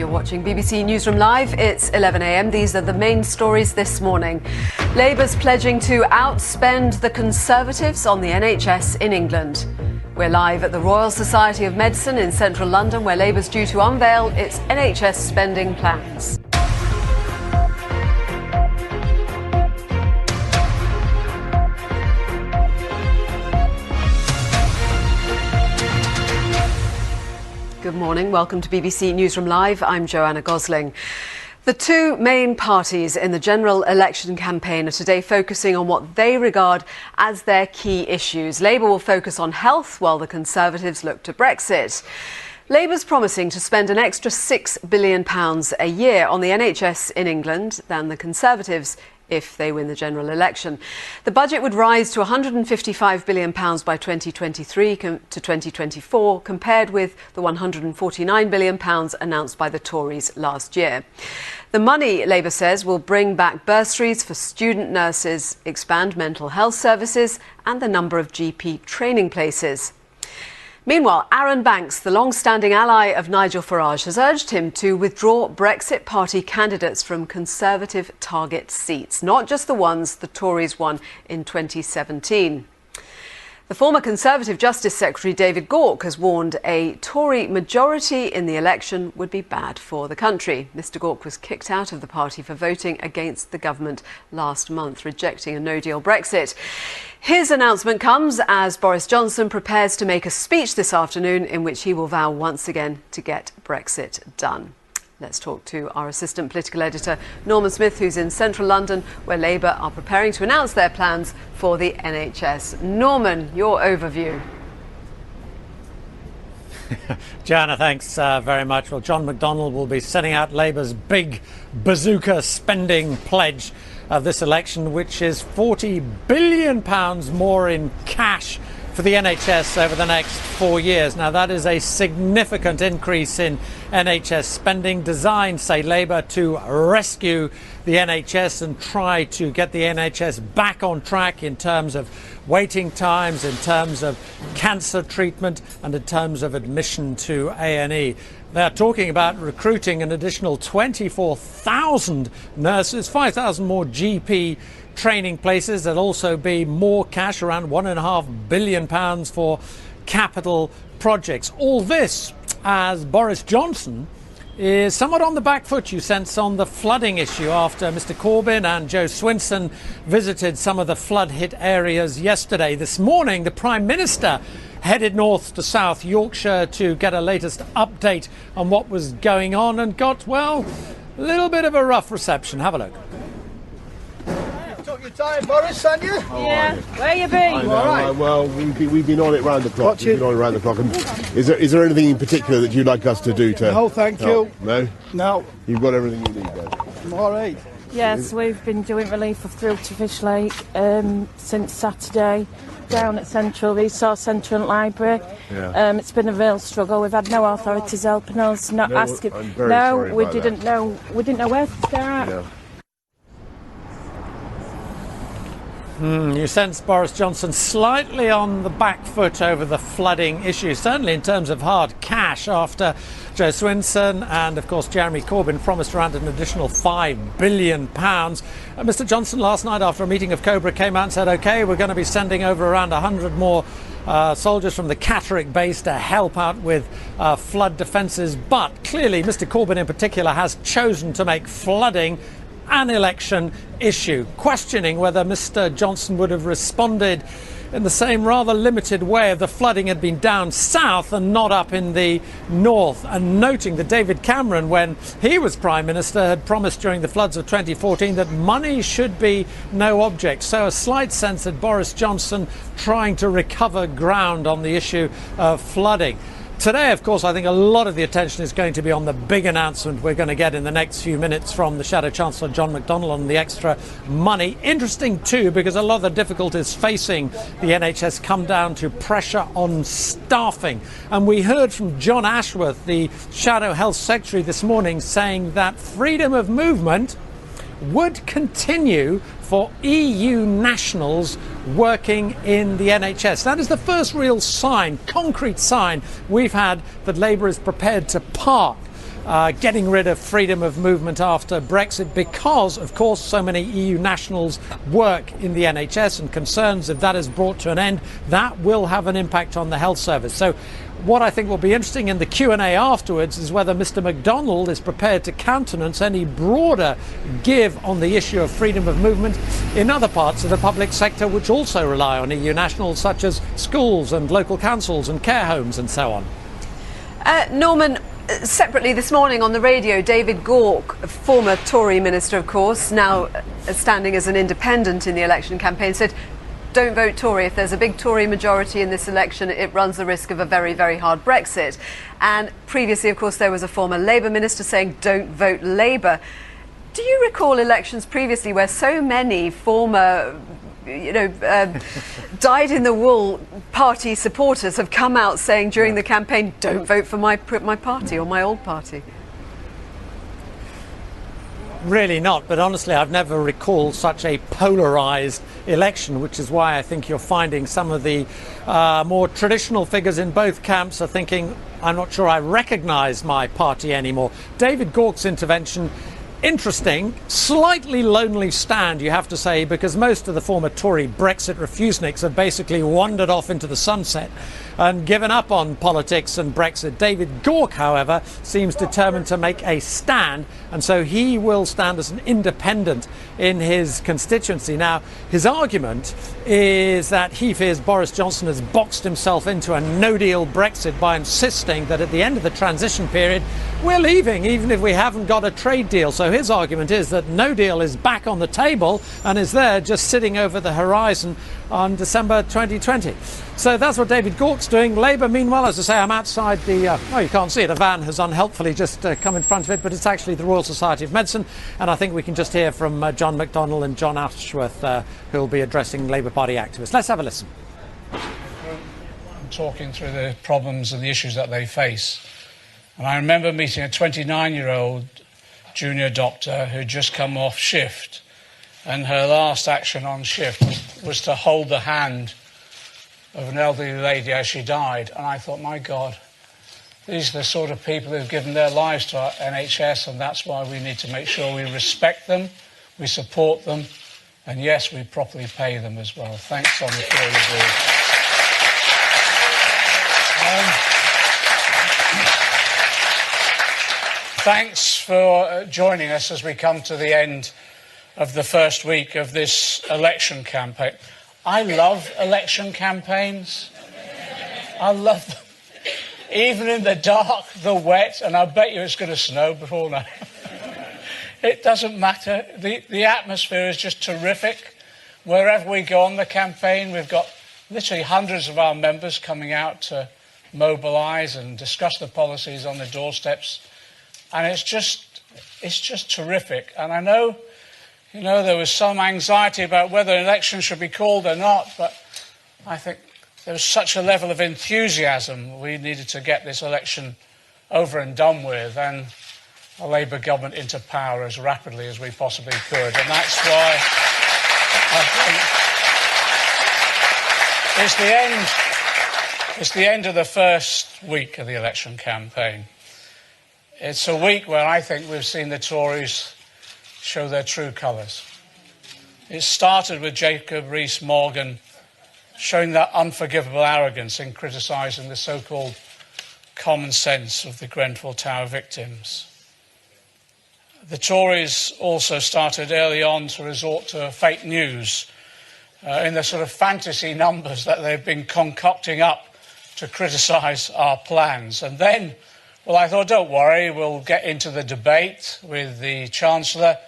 You're watching BBC Newsroom Live. It's 11 a.m. These are the main stories this morning. Labour's pledging to outspend the Conservatives on the NHS in England. We're live at the Royal Society of Medicine in central London, where Labour's due to unveil its NHS spending plans. Good morning. Welcome to BBC Newsroom Live. I'm Joanna Gosling. The two main parties in the general election campaign are today focusing on what they regard as their key issues. Labour will focus on health, while the Conservatives look to Brexit. Labour's promising to spend an extra £6 billion a year on the NHS in England than the Conservatives if they win the general election. The budget would rise to £155 billion by 2023 to 2024, compared with the £149 billion announced by the Tories last year. The money, Labour says, will bring back bursaries for student nurses, expand mental health services and the number of GP training places. Meanwhile, Aaron Banks, the long-standing ally of Nigel Farage, has urged him to withdraw Brexit Party candidates from Conservative target seats, not just the ones the Tories won in 2017. The former Conservative Justice Secretary David Gauke has warned a Tory majority in the election would be bad for the country. Mr Gauke was kicked out of the party for voting against the government last month, rejecting a no-deal Brexit. His announcement comes as Boris Johnson prepares to make a speech this afternoon in which he will vow once again to get Brexit done. Let's talk to our assistant political editor, Norman Smith, who's in central London, where Labour are preparing to announce their plans for the NHS. Norman, your overview. Joanna, thanks very much. Well, John McDonnell will be setting out Labour's big bazooka spending pledge of this election, which is £40 billion more in cash for the NHS over the next 4 years. Now, that is a significant increase in NHS spending, designed, say Labour, to rescue the NHS and try to get the NHS back on track in terms of waiting times, in terms of cancer treatment and in terms of admission to A&E. They're talking about recruiting an additional 24,000 nurses, 5,000 more GP training places. There'll also be more cash, around £1.5 billion for capital projects. All this as Boris Johnson is somewhat on the back foot, you sense, on the flooding issue after Mr Corbyn and Joe Swinson visited some of the flood-hit areas yesterday. This morning, the Prime Minister headed north to South Yorkshire to get a latest update on what was going on and got, well, a little bit of a rough reception. Have a look. Took your time, Boris, haven't you? Yeah. Where you been? All right. Well, we've been on it round the clock. We've been on it round the clock. And is there anything in particular that you'd like us to do to? No, thank you. No? No. You've got everything you need, then? I'm all right. Yes, we've been doing relief of through to Fish Lake since Saturday. Down at Central Resource Centre and Library. Yeah. It's been a real struggle. We've had no authorities helping us, not asking. I'm very sorry we about didn't that. know. We didn't know where to start. Yeah. You sense Boris Johnson slightly on the back foot over the flooding issue, certainly in terms of hard cash, after Joe Swinson and, of course, Jeremy Corbyn promised around an additional £5 billion. Mr Johnson last night, after a meeting of Cobra, came out and said, OK, we're going to be sending over around 100 more soldiers from the Catterick base to help out with flood defences. But clearly, Mr Corbyn in particular has chosen to make flooding an election issue, questioning whether Mr Johnson would have responded in the same rather limited way if the flooding had been down south and not up in the north, and noting that David Cameron, when he was Prime Minister, had promised during the floods of 2014 that money should be no object. So a slight sense that Boris Johnson trying to recover ground on the issue of flooding. Today, of course, I think a lot of the attention is going to be on the big announcement we're going to get in the next few minutes from the Shadow Chancellor John McDonnell on the extra money. Interesting too, because a lot of the difficulties facing the NHS come down to pressure on staffing. And we heard from John Ashworth, the Shadow Health Secretary, this morning, saying that freedom of movement would continue for EU nationals working in the NHS. That is the first real sign, concrete sign, we've had that Labour is prepared to park getting rid of freedom of movement after Brexit because, of course, so many EU nationals work in the NHS, and concerns if that is brought to an end, that will have an impact on the health service. So what I think will be interesting in the Q&A afterwards is whether Mr MacDonald is prepared to countenance any broader give on the issue of freedom of movement in other parts of the public sector which also rely on EU nationals, such as schools and local councils and care homes and so on. Norman, separately this morning on the radio, David Gauke, a former Tory minister, of course, now standing as an independent in the election campaign, said, don't vote Tory. If there's a big Tory majority in this election, it runs the risk of a very, very hard Brexit. And previously, of course, there was a former Labour minister saying, don't vote Labour. Do you recall elections previously where so many former, dyed-in-the-wool party supporters have come out saying during the campaign, don't vote for my party or my old party? Really not, but honestly I've never recalled such a polarised election, which is why I think you're finding some of the more traditional figures in both camps are thinking, I'm not sure I recognise my party anymore. David Gauke's intervention, interesting, slightly lonely stand, you have to say, because most of the former Tory Brexit refuseniks have basically wandered off into the sunset and given up on politics and Brexit. David Gauke, however, seems determined to make a stand, and so he will stand as an independent in his constituency. Now, his argument is that he fears Boris Johnson has boxed himself into a no-deal Brexit by insisting that at the end of the transition period, we're leaving, even if we haven't got a trade deal. So his argument is that no deal is back on the table and is there just sitting over the horizon on December 2020. So that's what David Gauke's doing. Labour, meanwhile, as I say, I'm outside the... you can't see it. A van has unhelpfully just come in front of it, but it's actually the Royal Society of Medicine. And I think we can just hear from John McDonnell and John Ashworth, who will be addressing Labour Party activists. Let's have a listen. Talking through the problems and the issues that they face. And I remember meeting a 29-year-old junior doctor who'd just come off shift, and her last action on shift was to hold the hand of an elderly lady as she died. And I thought, my God, these are the sort of people who've given their lives to our NHS, and that's why we need to make sure we respect them, we support them, and yes, we properly pay them as well. Thanks on the floor you do. Thanks for joining us as we come to the end of the first week of this election campaign. I love election campaigns. I love them. Even in the dark, the wet, and I bet you it's going to snow before now. It doesn't matter. The atmosphere is just terrific. Wherever we go on the campaign, we've got literally hundreds of our members coming out to mobilise and discuss the policies on the doorsteps. And it's just terrific. And I know, there was some anxiety about whether an election should be called or not, but I think there was such a level of enthusiasm. We needed to get this election over and done with, and a Labour government into power as rapidly as we possibly could. And that's why I think it's the end of the first week of the election campaign. It's a week where I think we've seen the Tories show their true colours. It started with Jacob Rees-Mogg showing that unforgivable arrogance in criticising the so-called common sense of the Grenfell Tower victims. The Tories also started early on to resort to fake news in the sort of fantasy numbers that they've been concocting up to criticise our plans. And then, well, I thought, don't worry, we'll get into the debate with the Chancellor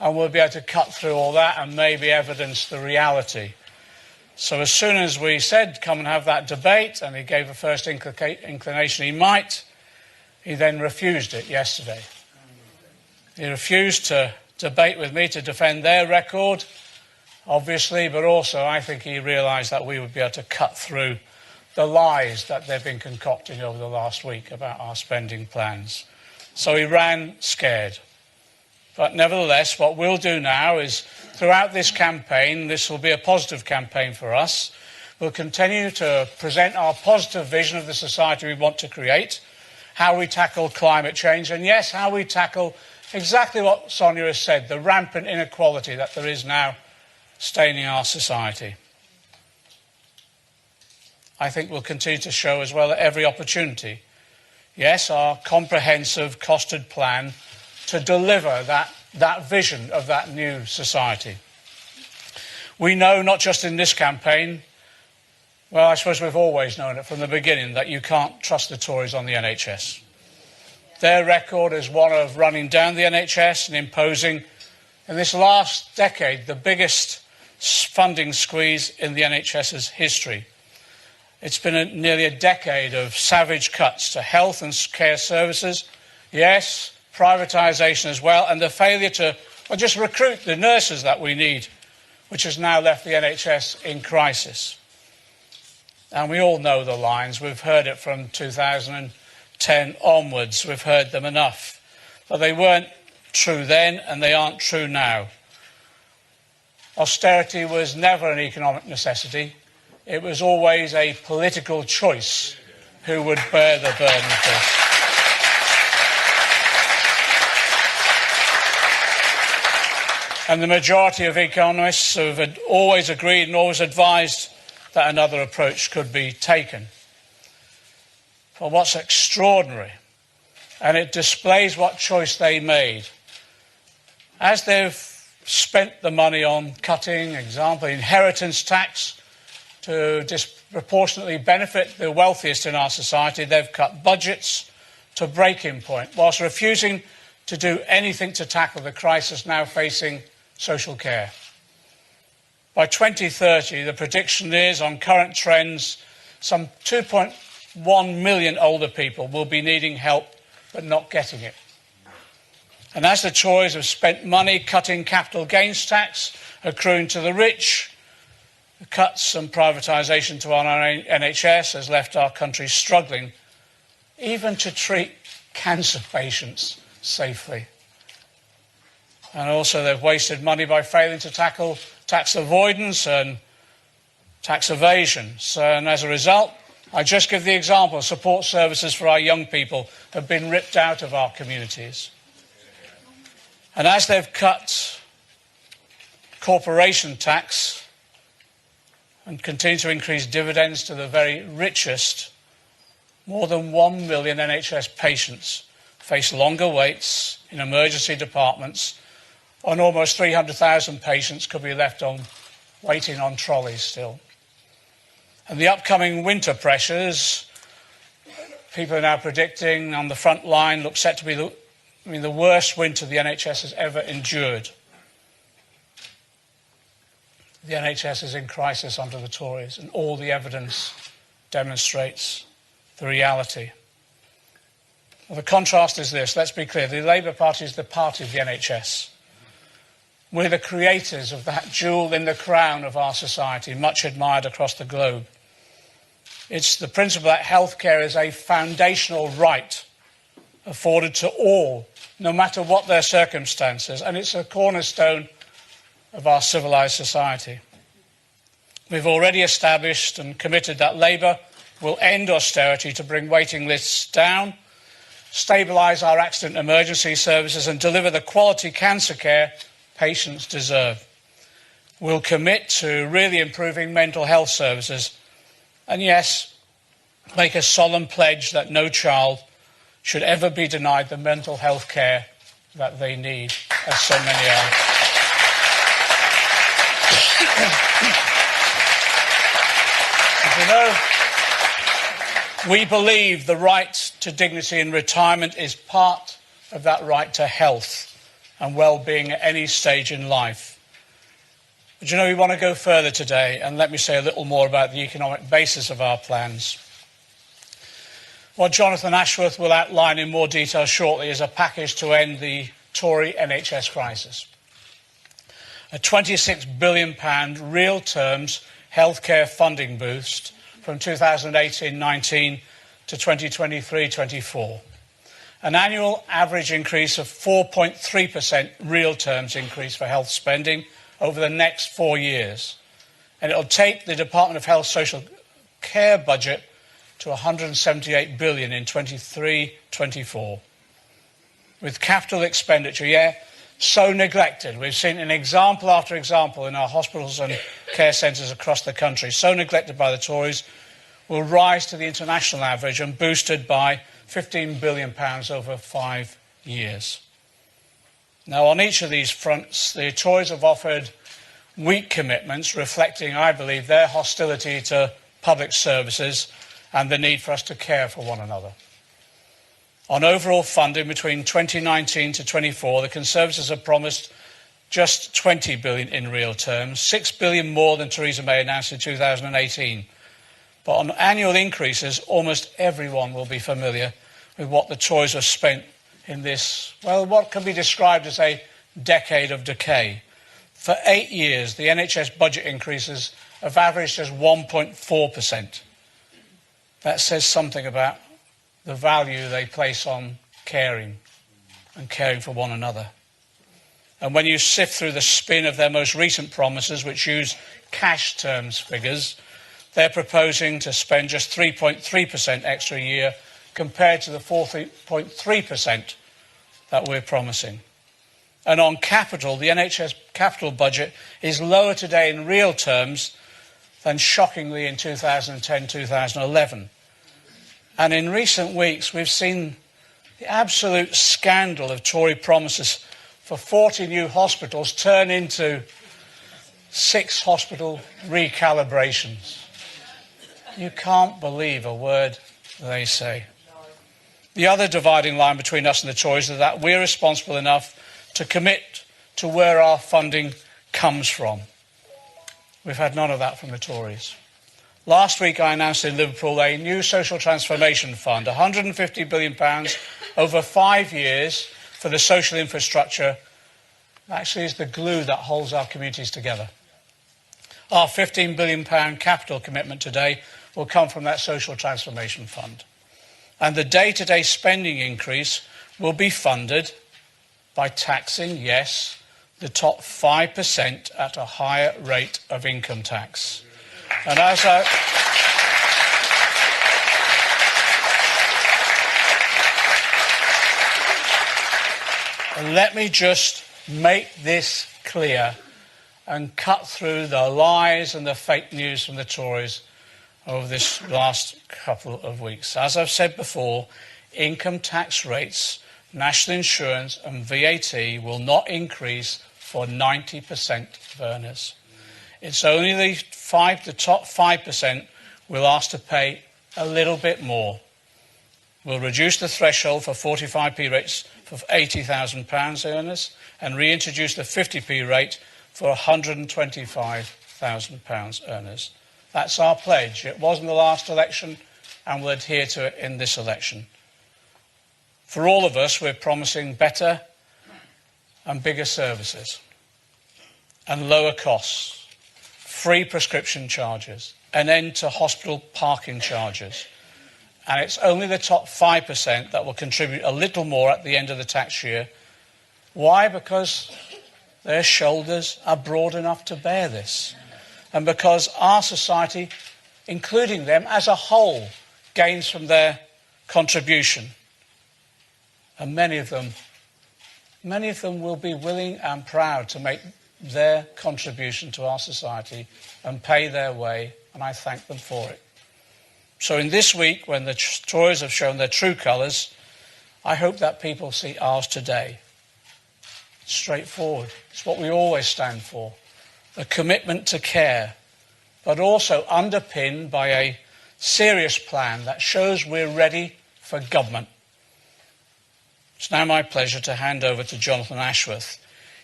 and we'll be able to cut through all that and maybe evidence the reality. So as soon as we said, come and have that debate, and he gave a first inclination he might, he then refused it yesterday. He refused to debate with me to defend their record, obviously, but also I think he realised that we would be able to cut through the lies that they've been concocting over the last week about our spending plans. So he ran scared. But nevertheless, what we'll do now is, throughout this campaign, this will be a positive campaign for us. We'll continue to present our positive vision of the society we want to create, how we tackle climate change, and yes, how we tackle exactly what Sonia has said, the rampant inequality that there is now staining our society. I think we'll continue to show as well at every opportunity, yes, our comprehensive costed plan to deliver that vision of that new society. We know, not just in this campaign, well, I suppose we've always known it from the beginning, that you can't trust the Tories on the NHS. Their record is one of running down the NHS and imposing, in this last decade, the biggest funding squeeze in the NHS's history. It's been nearly a decade of savage cuts to health and care services, yes, privatisation as well, and the failure to just recruit the nurses that we need, which has now left the NHS in crisis. And we all know the lines. We've heard it from 2010 onwards. We've heard them enough. But they weren't true then, and they aren't true now. Austerity was never an economic necessity. It was always a political choice who would bear the burden of this. And the majority of economists have always agreed and always advised that another approach could be taken. But what's extraordinary, and it displays what choice they made, as they've spent the money on cutting, example, inheritance tax to disproportionately benefit the wealthiest in our society, they've cut budgets to breaking point, whilst refusing to do anything to tackle the crisis now facing social care. By 2030, the prediction is, on current trends, some 2.1 million older people will be needing help but not getting it. And as the Tories have spent money cutting capital gains tax, accruing to the rich, the cuts and privatisation to our NHS has left our country struggling even to treat cancer patients safely. And also they've wasted money by failing to tackle tax avoidance and tax evasion. And as a result, I just give the example, support services for our young people have been ripped out of our communities. And as they've cut corporation tax and continue to increase dividends to the very richest, more than 1 million NHS patients face longer waits in emergency departments, and almost 300,000 patients could be left on waiting on trolleys still. And the upcoming winter pressures, people are now predicting on the front line, look set to be the worst winter the NHS has ever endured. The NHS is in crisis under the Tories, and all the evidence demonstrates the reality. Well, the contrast is this, let's be clear, the Labour Party is the party of the NHS. We're the creators of that jewel in the crown of our society, much admired across the globe. It's the principle that healthcare is a foundational right afforded to all, no matter what their circumstances, and it's a cornerstone of our civilised society. We've already established and committed that Labour will end austerity to bring waiting lists down, stabilise our accident emergency services and deliver the quality cancer care patients deserve. We'll commit to really improving mental health services and, yes, make a solemn pledge that no child should ever be denied the mental health care that they need, as so many are. You know, we believe the right to dignity in retirement is part of that right to health and well-being at any stage in life. But you know, we want to go further today, and let me say a little more about the economic basis of our plans. What Jonathan Ashworth will outline in more detail shortly is a package to end the Tory NHS crisis. A £26 billion real terms healthcare funding boost from 2018-19 to 2023-24. An annual average increase of 4.3% real terms increase for health spending over the next 4 years. And it will take the Department of Health Social Care budget to 178 billion in 23-24. With capital expenditure, so neglected. We've seen an example after example in our hospitals and care centres across the country, so neglected by the Tories, will rise to the international average and boosted by £15 billion over 5 years. Now, on each of these fronts, the Tories have offered weak commitments, reflecting, I believe, their hostility to public services and the need for us to care for one another. On overall funding between 2019 to 24, the Conservatives have promised just 20 billion in real terms, 6 billion more than Theresa May announced in 2018. But on annual increases, almost everyone will be familiar with what the Tories have spent in this, well, what can be described as a decade of decay. For 8 years, the NHS budget increases have averaged just 1.4%. That says something about the value they place on caring and caring for one another. And when you sift through the spin of their most recent promises, which use cash terms figures, they're proposing to spend just 3.3% extra a year compared to the 4.3% that we're promising. And on capital, the NHS capital budget is lower today in real terms than shockingly in 2010-2011. And in recent weeks, we've seen the absolute scandal of Tory promises for 40 new hospitals turn into 6 hospital recalibrations. You can't believe a word they say. The other dividing line between us and the Tories is that we're responsible enough to commit to where our funding comes from. We've had none of that from the Tories. Last week I announced in Liverpool a new social transformation fund, £150 billion over 5 years for the social infrastructure. Actually, is the glue that holds our communities together. Our £15 billion capital commitment today will come from that social transformation fund. And the day-to-day spending increase will be funded by taxing, yes, the top 5% at a higher rate of income tax. And as let me just make this clear and cut through the lies and the fake news from the Tories over this last couple of weeks. As I've said before, income tax rates, national insurance and VAT will not increase for 90% of earners. It's only the top 5% we'll ask to pay a little bit more. We'll reduce the threshold for 45p rates for £80,000 earners and reintroduce the 50p rate for £125,000 earners. That's our pledge. It was in the last election and we'll adhere to it in this election. For all of us, we're promising better and bigger services and lower costs, free prescription charges, an end to hospital parking charges. And it's only the top 5% that will contribute a little more at the end of the tax year. Why? Because their shoulders are broad enough to bear this. And because our society, including them as a whole, gains from their contribution. And many of them will be willing and proud to make their contribution to our society and pay their way, and I thank them for it. So in this week, when the Tories have shown their true colours, I hope that people see ours today. It's straightforward. It's what we always stand for. A commitment to care, but also underpinned by a serious plan that shows we're ready for government. It's now my pleasure to hand over to Jonathan Ashworth.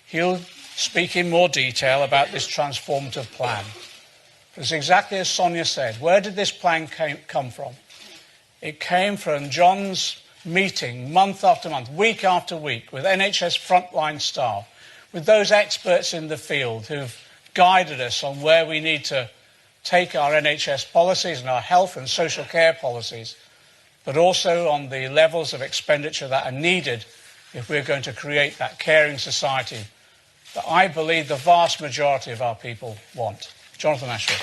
He'll speak in more detail about this transformative plan. It's exactly as Sonia said. Where did this plan come from? It came from John's meeting month after month, week after week, with NHS frontline staff, with those experts in the field who've guided us on where we need to take our NHS policies and our health and social care policies, but also on the levels of expenditure that are needed if we're going to create that caring society that I believe the vast majority of our people want. Jonathan Ashworth.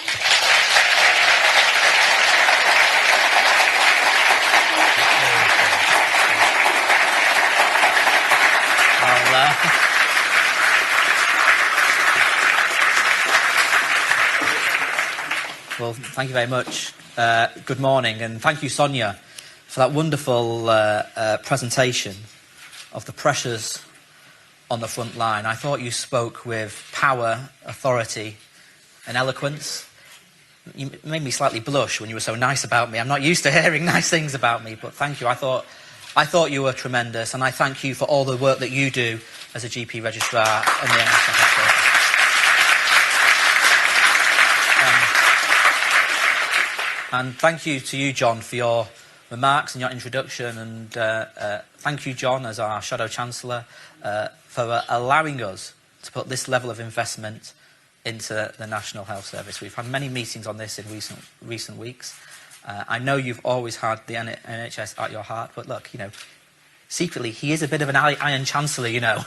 Well, thank you very much. Good morning, and thank you, Sonia, for that wonderful presentation of the pressures on the front line. I thought you spoke with power, authority, and eloquence. You made me slightly blush when you were so nice about me. I'm not used to hearing nice things about me, but thank you. I thought you were tremendous, and I thank you for all the work that you do as a GP registrar and the NHS. And thank you to you, John, for your remarks and your introduction. And thank you, John, as our Shadow Chancellor, for allowing us to put this level of investment into the National Health Service. We've had many meetings on this in recent weeks. I know you've always had the NHS at your heart, but look, you know, secretly he is a bit of an Iron Chancellor, you know.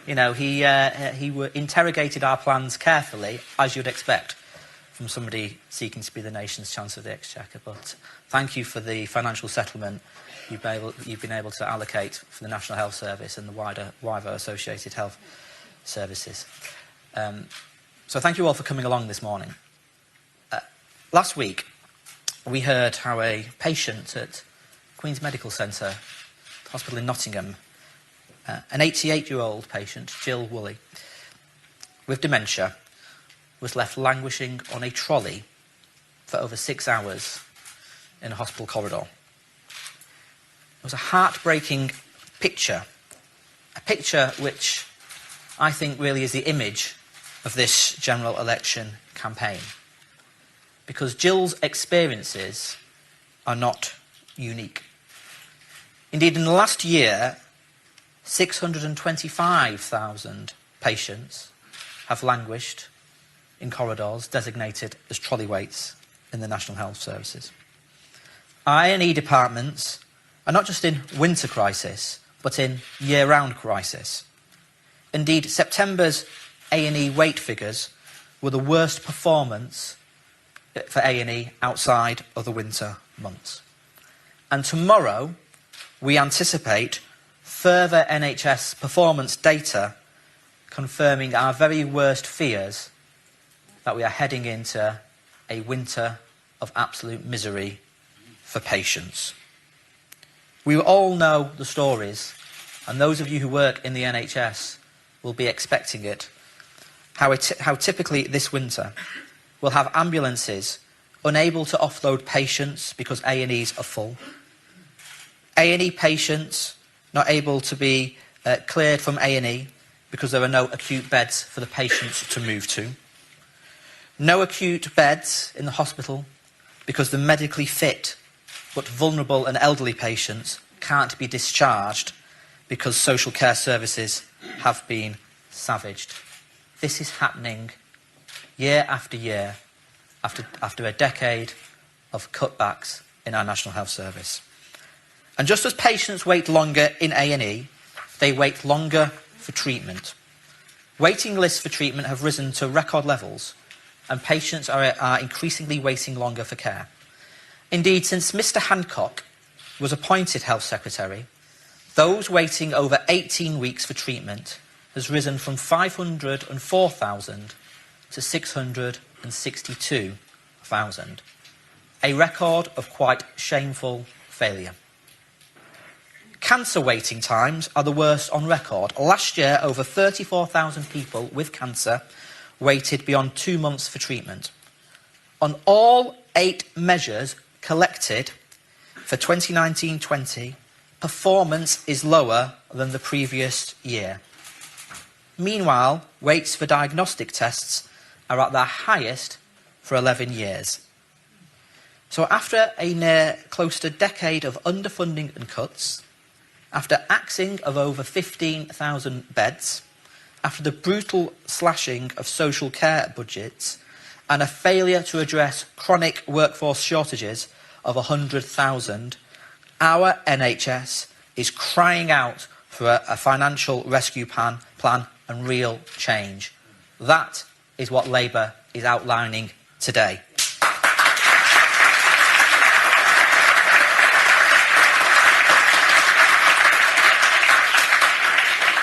You know, he interrogated our plans carefully, as you'd expect from somebody seeking to be the nation's Chancellor of the Exchequer. But thank you for the financial settlement you've been able to allocate for the National Health Service and the wider associated health services. So thank you all for coming along this morning. Last week, we heard how a patient at Queen's Medical Centre Hospital in Nottingham, an 88-year-old patient, Jill Woolley, with dementia, was left languishing on a trolley for over 6 hours in a hospital corridor. It was a heartbreaking picture, a picture which I think really is the image of this general election campaign, because Jill's experiences are not unique. Indeed, in the last year, 625,000 patients have languished in corridors designated as trolley waits in the National Health Services. Our A&E departments are not just in winter crisis, but in year-round crisis. Indeed, September's A&E wait figures were the worst performance for A&E outside of the winter months. And tomorrow, we anticipate further NHS performance data confirming our very worst fears that we are heading into a winter of absolute misery for patients. We all know the stories, and those of you who work in the NHS will be expecting it, how typically this winter we'll have ambulances unable to offload patients because A&Es are full, A&E patients not able to be cleared from A&E because there are no acute beds for the patients to move to, no acute beds in the hospital because the medically fit but vulnerable and elderly patients can't be discharged because social care services have been savaged. This is happening year after year after a decade of cutbacks in our National Health Service. And just as patients wait longer in A&E, they wait longer for treatment. Waiting lists for treatment have risen to record levels, and patients are increasingly waiting longer for care. Indeed, since Mr Hancock was appointed Health Secretary, those waiting over 18 weeks for treatment has risen from 504,000 to 662,000, a record of quite shameful failure. Cancer waiting times are the worst on record. Last year, over 34,000 people with cancer waited beyond 2 months for treatment. On all 8 measures collected for 2019-20, performance is lower than the previous year. Meanwhile, waits for diagnostic tests are at their highest for 11 years. So after a near close to decade of underfunding and cuts, after axing of over 15,000 beds, after the brutal slashing of social care budgets, and a failure to address chronic workforce shortages of 100,000, our NHS is crying out for a financial rescue plan and real change. That is what Labour is outlining today.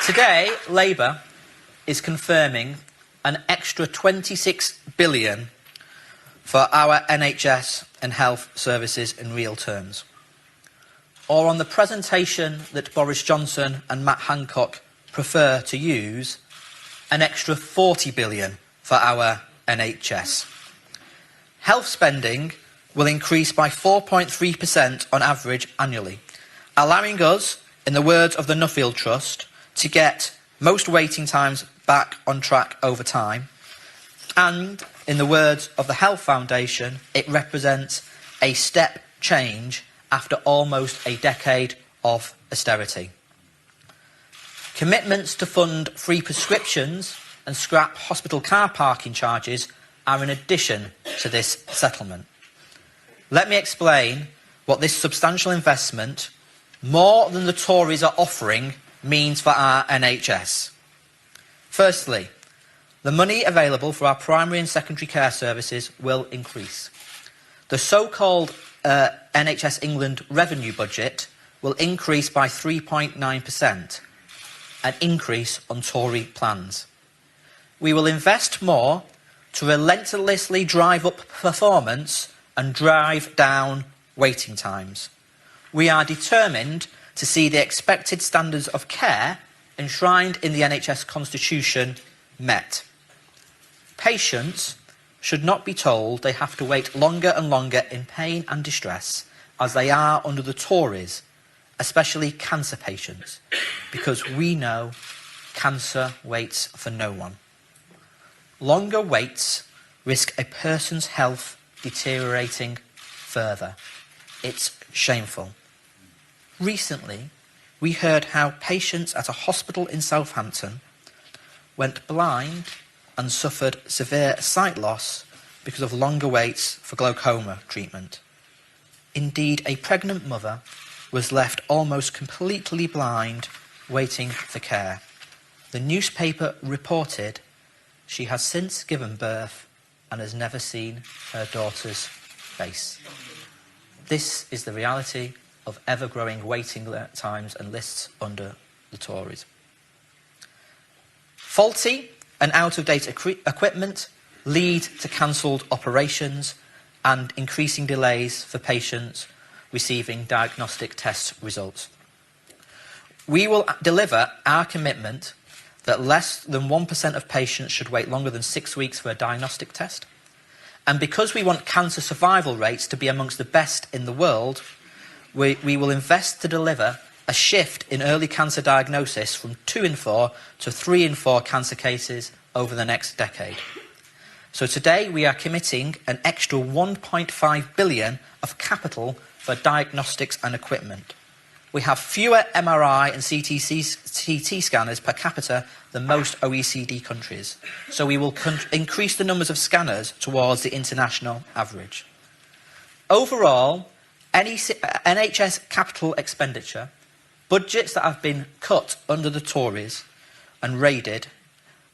Today, Labour is confirming an extra £26 billion for our NHS and health services in real terms. Or on the presentation that Boris Johnson and Matt Hancock prefer to use, an extra £40 billion for our NHS. Health spending will increase by 4.3% on average annually, allowing us, in the words of the Nuffield Trust, to get most waiting times back on track over time. And, in the words of the Health Foundation, it represents a step change after almost a decade of austerity. Commitments to fund free prescriptions and scrap hospital car parking charges are in addition to this settlement. Let me explain what this substantial investment, more than the Tories are offering, means for our NHS. Firstly, the money available for our primary and secondary care services will increase. The so-called NHS England revenue budget will increase by 3.9%, an increase on Tory plans. We will invest more to relentlessly drive up performance and drive down waiting times. We are determined to see the expected standards of care enshrined in the NHS Constitution met. Patients should not be told they have to wait longer and longer in pain and distress, as they are under the Tories, especially cancer patients, because we know cancer waits for no one. Longer waits risk a person's health deteriorating further. It's shameful. Recently, we heard how patients at a hospital in Southampton went blind and suffered severe sight loss because of longer waits for glaucoma treatment. Indeed, a pregnant mother was left almost completely blind waiting for care. The newspaper reported she has since given birth and has never seen her daughter's face. This is the reality of ever-growing waiting times and lists under the Tories. Faulty and out-of-date equipment lead to cancelled operations and increasing delays for patients receiving diagnostic test results. We will deliver our commitment that less than 1% of patients should wait longer than 6 weeks for a diagnostic test. And because we want cancer survival rates to be amongst the best in the world, we will invest to deliver a shift in early cancer diagnosis from 2 in 4 to 3 in 4 cancer cases over the next decade. So today we are committing an extra £1.5 billion of capital for diagnostics and equipment. We have fewer MRI and CT scanners per capita than most OECD countries, so we will increase the numbers of scanners towards the international average. Overall, NHS capital expenditure, budgets that have been cut under the Tories and raided,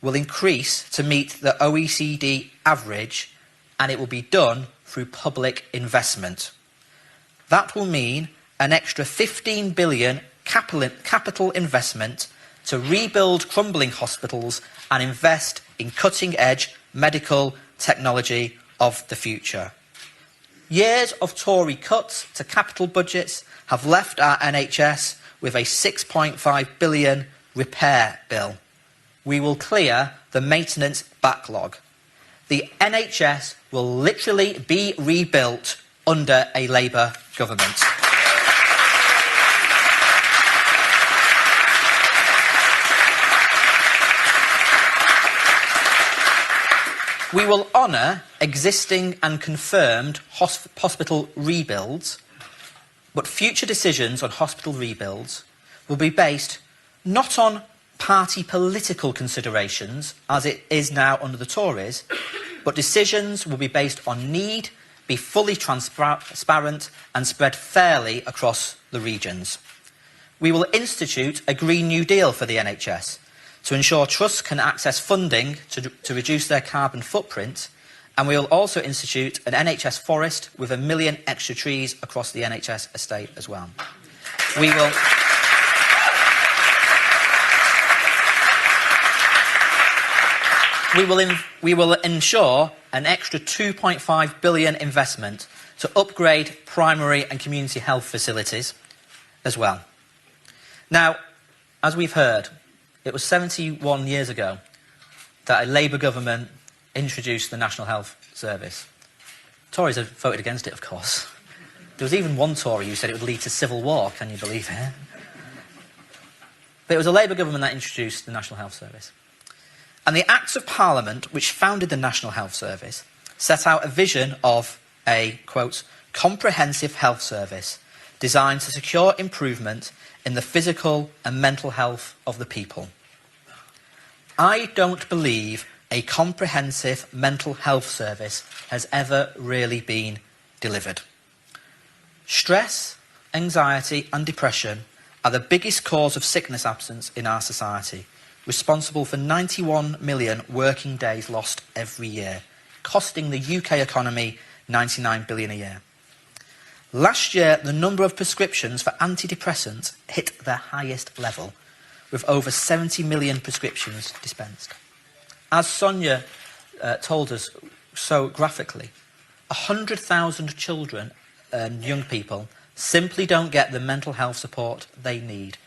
will increase to meet the OECD average, and it will be done through public investment. That will mean an extra £15 billion capital investment to rebuild crumbling hospitals and invest in cutting-edge medical technology of the future. Years of Tory cuts to capital budgets have left our NHS with a £6.5 billion repair bill. We will clear the maintenance backlog. The NHS will literally be rebuilt under a Labour government. We will honour existing and confirmed hospital rebuilds, but future decisions on hospital rebuilds will be based not on party political considerations, as it is now under the Tories, but decisions will be based on need, be fully transparent and spread fairly across the regions. We will institute a Green New Deal for the NHS to ensure trusts can access funding to reduce their carbon footprint, and we will also institute an NHS forest with 1 million extra trees across the NHS estate as well. We will we will ensure an extra £2.5 billion investment to upgrade primary and community health facilities as well. Now, as we've heard, it was 71 years ago that a Labour government introduced the National Health Service. Tories have voted against it, of course. There was even one Tory who said it would lead to civil war, can you believe it? But it was a Labour government that introduced the National Health Service. And the Acts of Parliament, which founded the National Health Service, set out a vision of a, quote, comprehensive health service designed to secure improvement in the physical and mental health of the people. I don't believe a comprehensive mental health service has ever really been delivered. Stress, anxiety and depression are the biggest cause of sickness absence in our society, responsible for 91 million working days lost every year, costing the UK economy £99 billion a year. Last year, the number of prescriptions for antidepressants hit their highest level, with over 70 million prescriptions dispensed. As Sonia told us so graphically, 100,000 children and young people simply don't get the mental health support they need.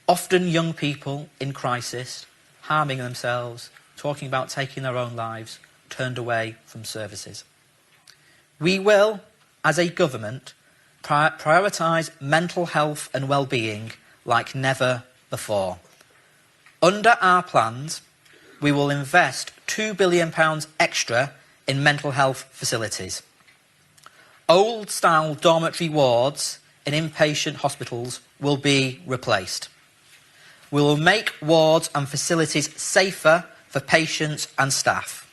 Often young people in crisis, harming themselves, talking about taking their own lives, turned away from services. We will, as a government, prioritise mental health and well-being like never before. Under our plans, we will invest £2 billion extra in mental health facilities. Old-style dormitory wards in inpatient hospitals will be replaced. We will make wards and facilities safer for patients and staff.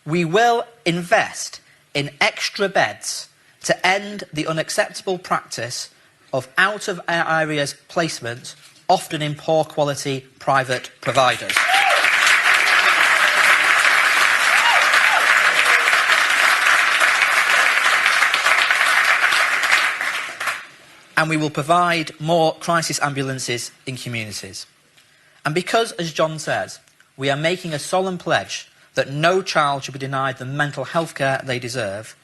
We will invest in extra beds to end the unacceptable practice of out-of-areas placement, often in poor quality private providers. And we will provide more crisis ambulances in communities. And because, as John says, we are making a solemn pledge that no child should be denied the mental health care they deserve,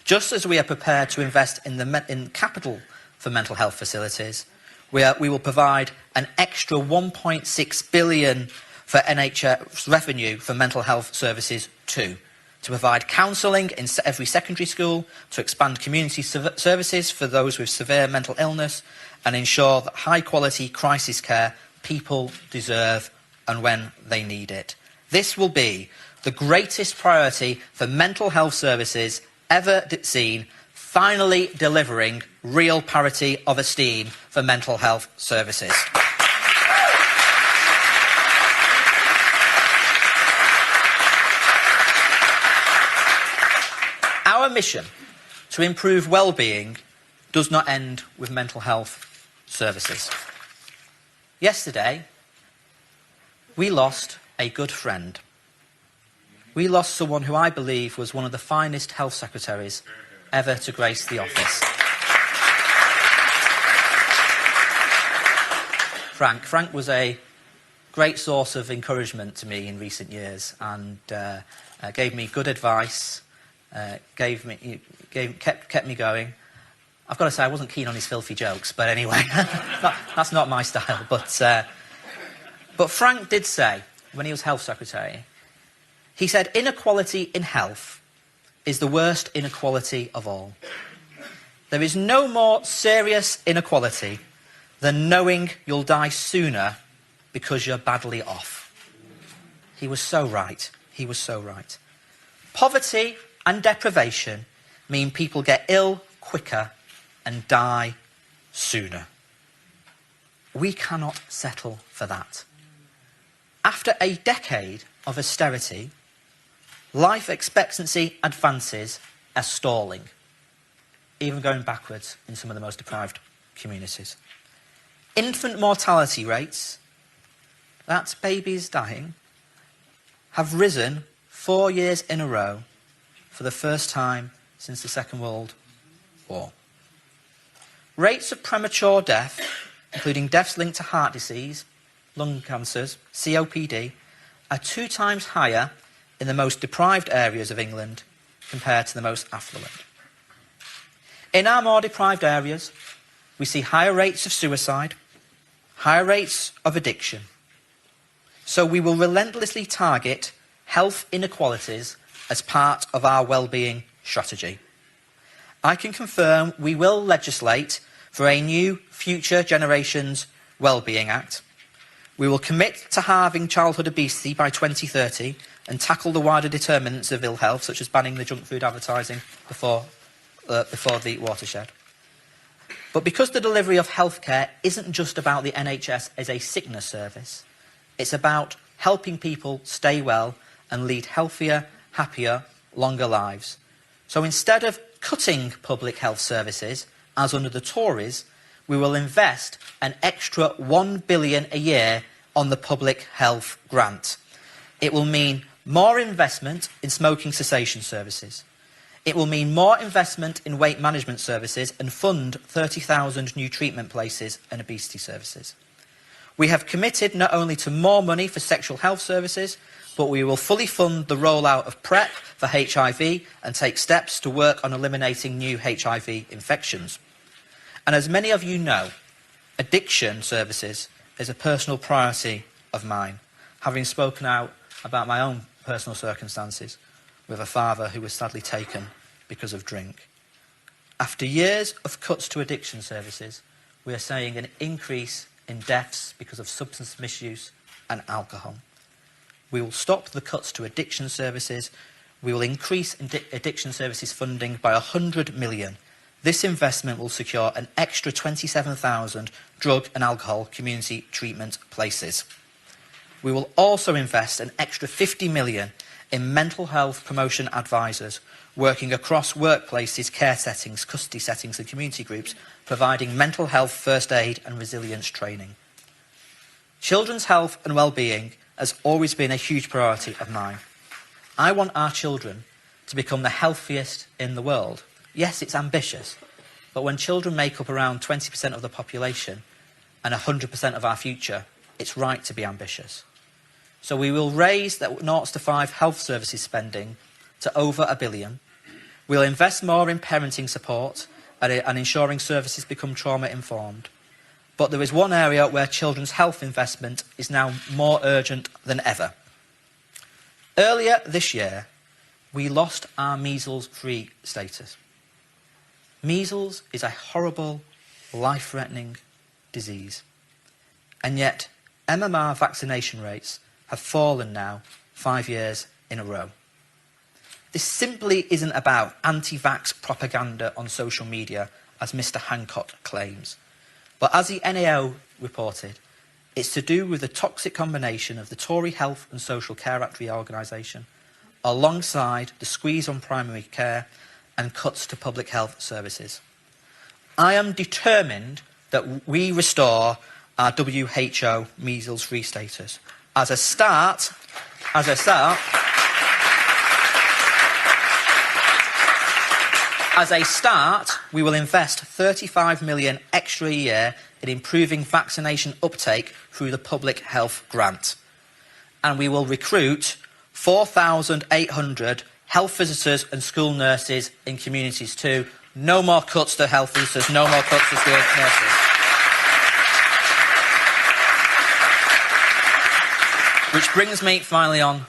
just as we are prepared to invest in capital for mental health facilities, we will provide an extra £1.6 billion for NHS revenue for mental health services too, to provide counselling in every secondary school, to expand community services for those with severe mental illness, and ensure that high-quality crisis care people deserve and when they need it. This will be the greatest priority for mental health services ever seen, finally delivering real parity of esteem for mental health services. Our mission to improve well-being does not end with mental health services. Yesterday, we lost a good friend. We lost someone who I believe was one of the finest health secretaries ever to grace the office. Frank was a great source of encouragement to me in recent years and gave me good advice. Kept me going. I've got to say, I wasn't keen on his filthy jokes, but anyway, that's not my style. But Frank did say, when he was Health Secretary, he said, inequality in health is the worst inequality of all. There is no more serious inequality than knowing you'll die sooner because you're badly off. He was so right. He was so right. Poverty and deprivation mean people get ill quicker and die sooner. We cannot settle for that. After a decade of austerity, life expectancy advances are stalling, even going backwards in some of the most deprived communities. Infant mortality rates, that's babies dying, have risen 4 years in a row for the first time since the Second World War. Rates of premature death, including deaths linked to heart disease, lung cancers, COPD, are 2 times higher in the most deprived areas of England compared to the most affluent. In our more deprived areas, we see higher rates of suicide, higher rates of addiction. So we will relentlessly target health inequalities as part of our wellbeing strategy. I can confirm we will legislate for a new Future Generations Wellbeing Act. We will commit to halving childhood obesity by 2030 and tackle the wider determinants of ill health, such as banning the junk food advertising before the watershed. But because the delivery of healthcare isn't just about the NHS as a sickness service, it's about helping people stay well and lead healthier, happier, longer lives. So instead of cutting public health services, as under the Tories, we will invest an extra £1 billion a year on the public health grant. It will mean more investment in smoking cessation services. It will mean more investment in weight management services and fund 30,000 new treatment places and obesity services. We have committed not only to more money for sexual health services, but we will fully fund the rollout of PrEP for HIV and take steps to work on eliminating new HIV infections. And as many of you know, addiction services is a personal priority of mine, having spoken out about my own personal circumstances with a father who was sadly taken because of drink. After years of cuts to addiction services, we are seeing an increase in deaths because of substance misuse and alcohol. We will stop the cuts to addiction services. We will increase addiction services funding by £100 million. This investment will secure an extra 27,000 drug and alcohol community treatment places. We will also invest an extra £50 million in mental health promotion advisors working across workplaces, care settings, custody settings and community groups, providing mental health first aid and resilience training. Children's health and well-being has always been a huge priority of mine. I want our children to become the healthiest in the world. Yes, it's ambitious, but when children make up around 20% of the population and 100% of our future, it's right to be ambitious. So we will raise the 0 to 5 health services spending to over £1 billion. We'll invest more in parenting support and ensuring services become trauma-informed. But there is one area where children's health investment is now more urgent than ever. Earlier this year, we lost our measles-free status. Measles is a horrible, life-threatening disease. And yet, MMR vaccination rates have fallen now 5 years in a row. This simply isn't about anti-vax propaganda on social media, as Mr. Hancock claims. But as the NAO reported, it's to do with the toxic combination of the Tory Health and Social Care Act reorganisation, alongside the squeeze on primary care and cuts to public health services. I am determined that we restore our WHO measles-free status. As a start, we will invest £35 million extra a year in improving vaccination uptake through the public health grant. And we will recruit 4,800 health visitors and school nurses in communities too. No more cuts to health visitors, no more cuts to school nurses. Which brings me finally on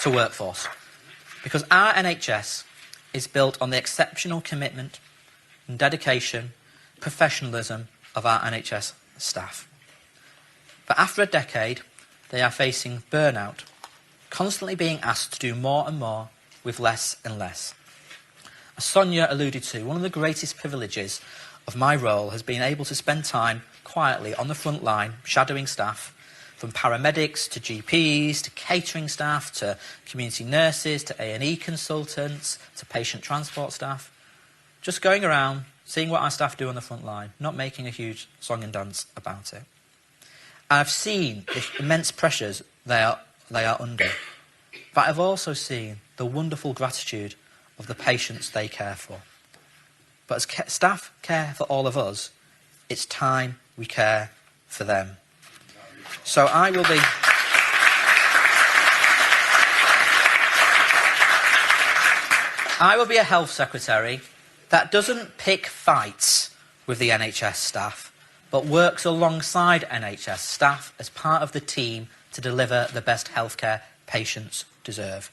to workforce. Because our NHS is built on the exceptional commitment and dedication, professionalism of our NHS staff. But after a decade, they are facing burnout, constantly being asked to do more and more with less and less. As Sonia alluded to, one of the greatest privileges of my role has been able to spend time quietly on the front line, shadowing staff, from paramedics to GPs, to catering staff, to community nurses, to A&E consultants, to patient transport staff. Just going around, seeing what our staff do on the front line, not making a huge song and dance about it. And I've seen the immense pressures they are under. But I've also seen the wonderful gratitude of the patients they care for. But as staff care for all of us, it's time we care for them. So I will be... I will be a health secretary that doesn't pick fights with the NHS staff, but works alongside NHS staff as part of the team to deliver the best healthcare patients deserve.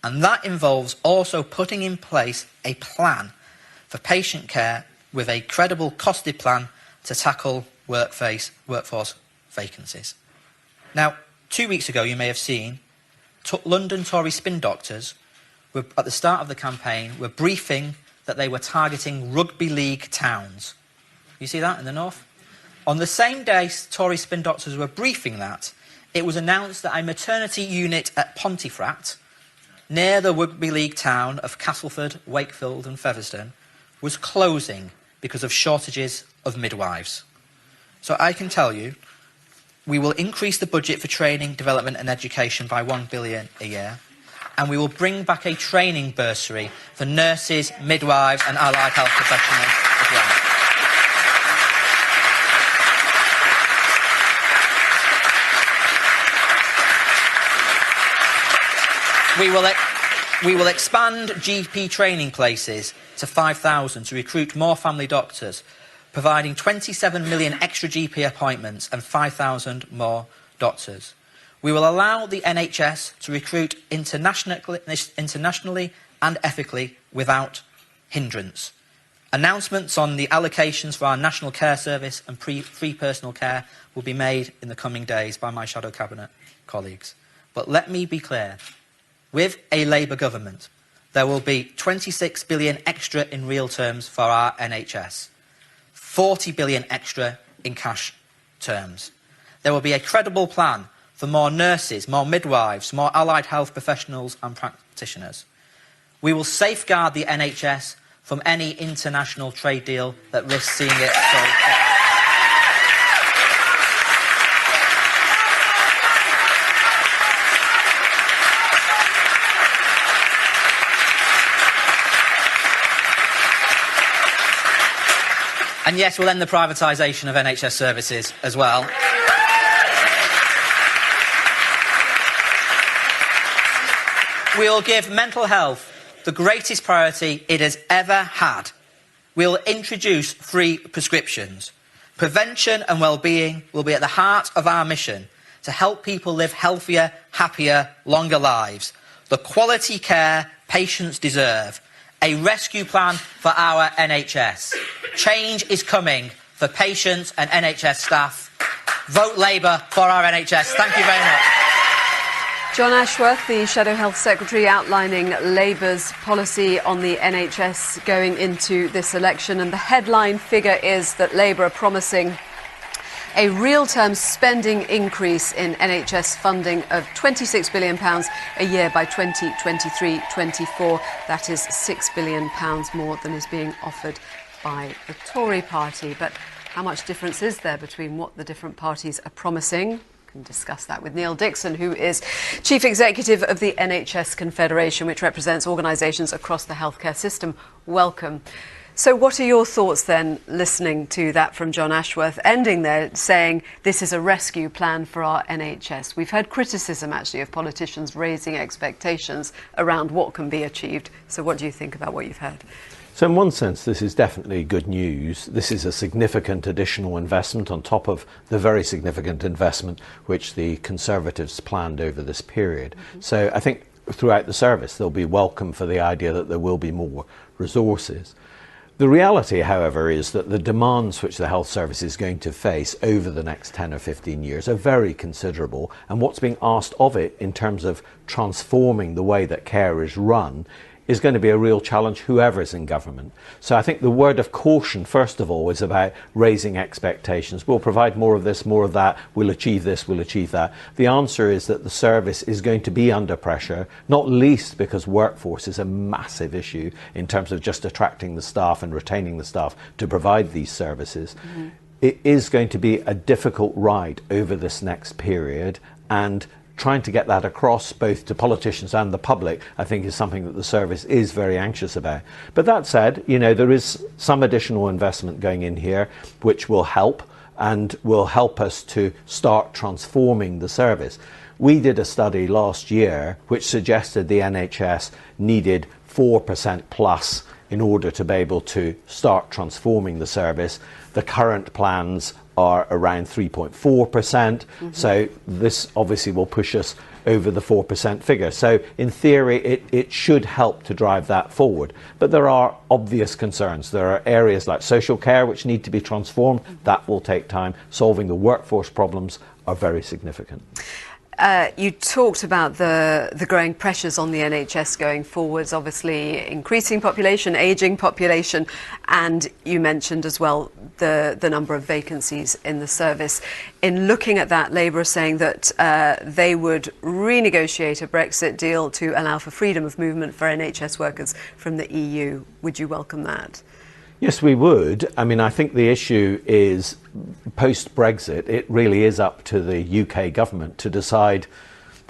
And that involves also putting in place a plan for patient care with a credible, costed plan to tackle workforce vacancies. Now, 2 weeks ago, you may have seen, London Tory spin doctors were, at the start of the campaign, were briefing that they were targeting rugby league towns. You see that in the north? On the same day Tory spin doctors were briefing that, it was announced that a maternity unit at Pontefract, near the rugby league town of Castleford, Wakefield and Featherstone, was closing because of shortages of midwives. So I can tell you, we will increase the budget for training, development and education by £1 billion a year, and we will bring back a training bursary for nurses, midwives and allied health professionals as well. We will expand GP training places to 5,000 to recruit more family doctors, providing 27 million extra GP appointments and 5,000 more doctors. We will allow the NHS to recruit internationally and ethically without hindrance. Announcements on the allocations for our National Care Service and free personal care will be made in the coming days by my shadow cabinet colleagues. But let me be clear. With a Labour government, there will be 26 billion extra in real terms for our NHS, 40 billion extra in cash terms. There will be a credible plan for more nurses, more midwives, more allied health professionals and practitioners. We will safeguard the NHS from any international trade deal that risks seeing it sold off. And yes, we'll end the privatisation of NHS services as well. We'll give mental health the greatest priority it has ever had. We'll introduce free prescriptions. Prevention and well-being will be at the heart of our mission to help people live healthier, happier, longer lives. The quality care patients deserve. A rescue plan for our NHS. Change is coming for patients and NHS staff. Vote Labour for our NHS. Thank you very much. John Ashworth, the Shadow Health Secretary, outlining Labour's policy on the NHS going into this election. And the headline figure is that Labour are promising a real-term spending increase in NHS funding of £26 billion a year by 2023-24. That is £6 billion more than is being offered by the Tory party. But how much difference is there between what the different parties are promising? We can discuss that with Neil Dixon, who is Chief Executive of the NHS Confederation, which represents organisations across the healthcare system. Welcome. So what are your thoughts then, listening to that from John Ashworth, ending there saying this is a rescue plan for our NHS? We've heard criticism, actually, of politicians raising expectations around what can be achieved. So what do you think about what you've heard? So in one sense, this is definitely good news. This is a significant additional investment on top of the very significant investment which the Conservatives planned over this period. So I think throughout the service, there'll be welcome for the idea that there will be more resources. The reality, however, is that the demands which the health service is going to face over the next 10 or 15 years are very considerable, and what's being asked of it in terms of transforming the way that care is run is going to be a real challenge, whoever is in government. So I think the word of caution, first of all, is about raising expectations. We'll provide more of this, more of that, we'll achieve this, we'll achieve that. The answer is that the service is going to be under pressure, not least because workforce is a massive issue in terms of just attracting the staff and retaining the staff to provide these services. Mm-hmm. It is going to be a difficult ride over this next period, and trying to get that across both to politicians and the public, I think, is something that the service is very anxious about. But that said, you know, there is some additional investment going in here which will help and will help us to start transforming the service. We did a study last year which suggested the NHS needed 4% plus in order to be able to start transforming the service. The current plans are around 3.4%, so this obviously will push us over the 4% figure. So in theory, it should help to drive that forward. But there are obvious concerns. There are areas like social care which need to be transformed. That will take time. Solving the workforce problems are very significant. You talked about the growing pressures on the NHS going forwards, obviously increasing population, ageing population, and you mentioned as well the number of vacancies in the service. In looking at that, Labour are saying that they would renegotiate a Brexit deal to allow for freedom of movement for NHS workers from the EU. Would you welcome that? Yes, we would. I mean, I think the issue is post-Brexit, it really is up to the UK government to decide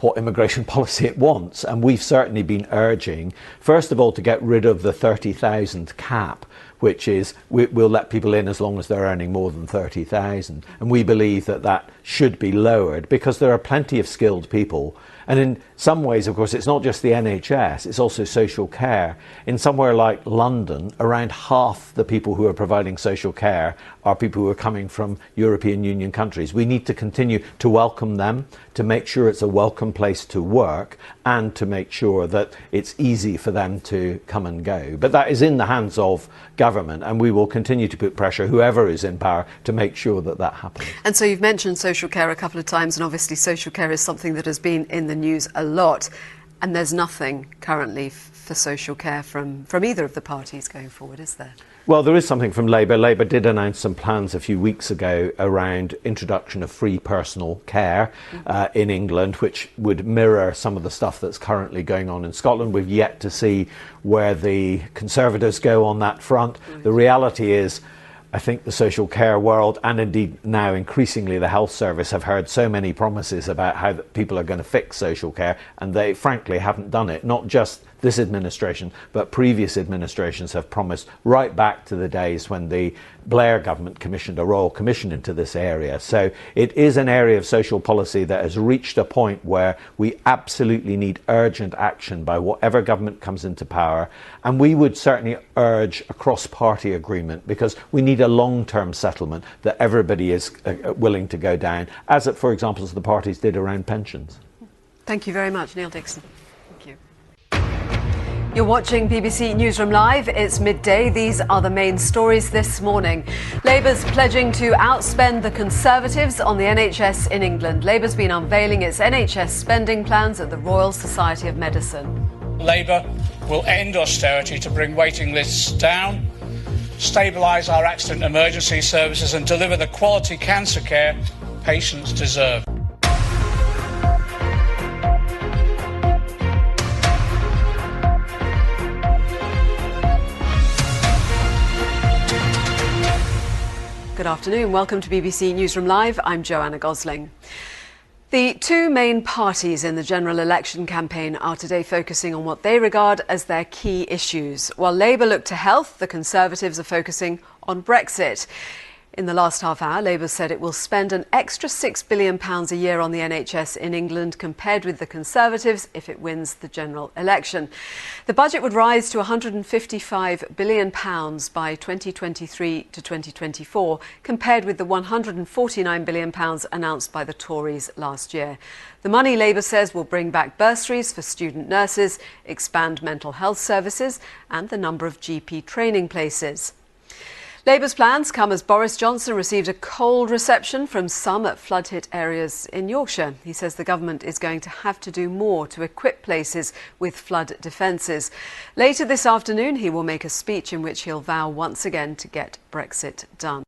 what immigration policy it wants. And we've certainly been urging, first of all, to get rid of the 30,000 cap, which is we'll let people in as long as they're earning more than 30,000. And we believe that that should be lowered because there are plenty of skilled people. And in some ways, of course, it's not just the NHS, it's also social care. In somewhere like London, around half the people who are providing social care are people who are coming from European Union countries. We need to continue to welcome them, to make sure it's a welcome place to work, and to make sure that it's easy for them to come and go. But that is in the hands of government, and we will continue to put pressure, whoever is in power, to make sure that that happens. And so you've mentioned social care a couple of times, and obviously social care is something that has been in the news a lot, and there's nothing currently for social care from either of the parties going forward, is there? Well, there is something from Labour. Labour did announce some plans a few weeks ago around introduction of free personal care in England, which would mirror some of the stuff that's currently going on in Scotland. We've yet to see where the Conservatives go on that front. The reality is, I think the social care world, and indeed now increasingly the health service, have heard so many promises about how people are going to fix social care, and they frankly haven't done it. Not just this administration, but previous administrations have promised right back to the days when the Blair government commissioned a royal commission into this area. So it is an area of social policy that has reached a point where we absolutely need urgent action by whatever government comes into power. And we would certainly urge a cross-party agreement because we need a long-term settlement that everybody is willing to go down, as it, for example, as the parties did around pensions. Thank you very much, Neil Dixon. Thank you. You're watching BBC Newsroom Live. It's midday. These are the main stories this morning. Labour's pledging to outspend the Conservatives on the NHS in England. Labour's been unveiling its NHS spending plans at the Royal Society of Medicine. Labour will end austerity to bring waiting lists down, stabilise our accident emergency services and deliver the quality cancer care patients deserve. Good afternoon. Welcome to BBC Newsroom Live. I'm Joanna Gosling. The two main parties in the general election campaign are today focusing on what they regard as their key issues. While Labour look to health, the Conservatives are focusing on Brexit. In the last half hour, Labour said it will spend an extra £6 billion a year on the NHS in England compared with the Conservatives if it wins the general election. The budget would rise to £155 billion by 2023 to 2024, compared with the £149 billion announced by the Tories last year. The money, Labour says, will bring back bursaries for student nurses, expand mental health services and the number of GP training places. Labour's plans come as Boris Johnson received a cold reception from some at flood-hit areas in Yorkshire. He says the government is going to have to do more to equip places with flood defences. Later this afternoon, he will make a speech in which he'll vow once again to get Brexit done.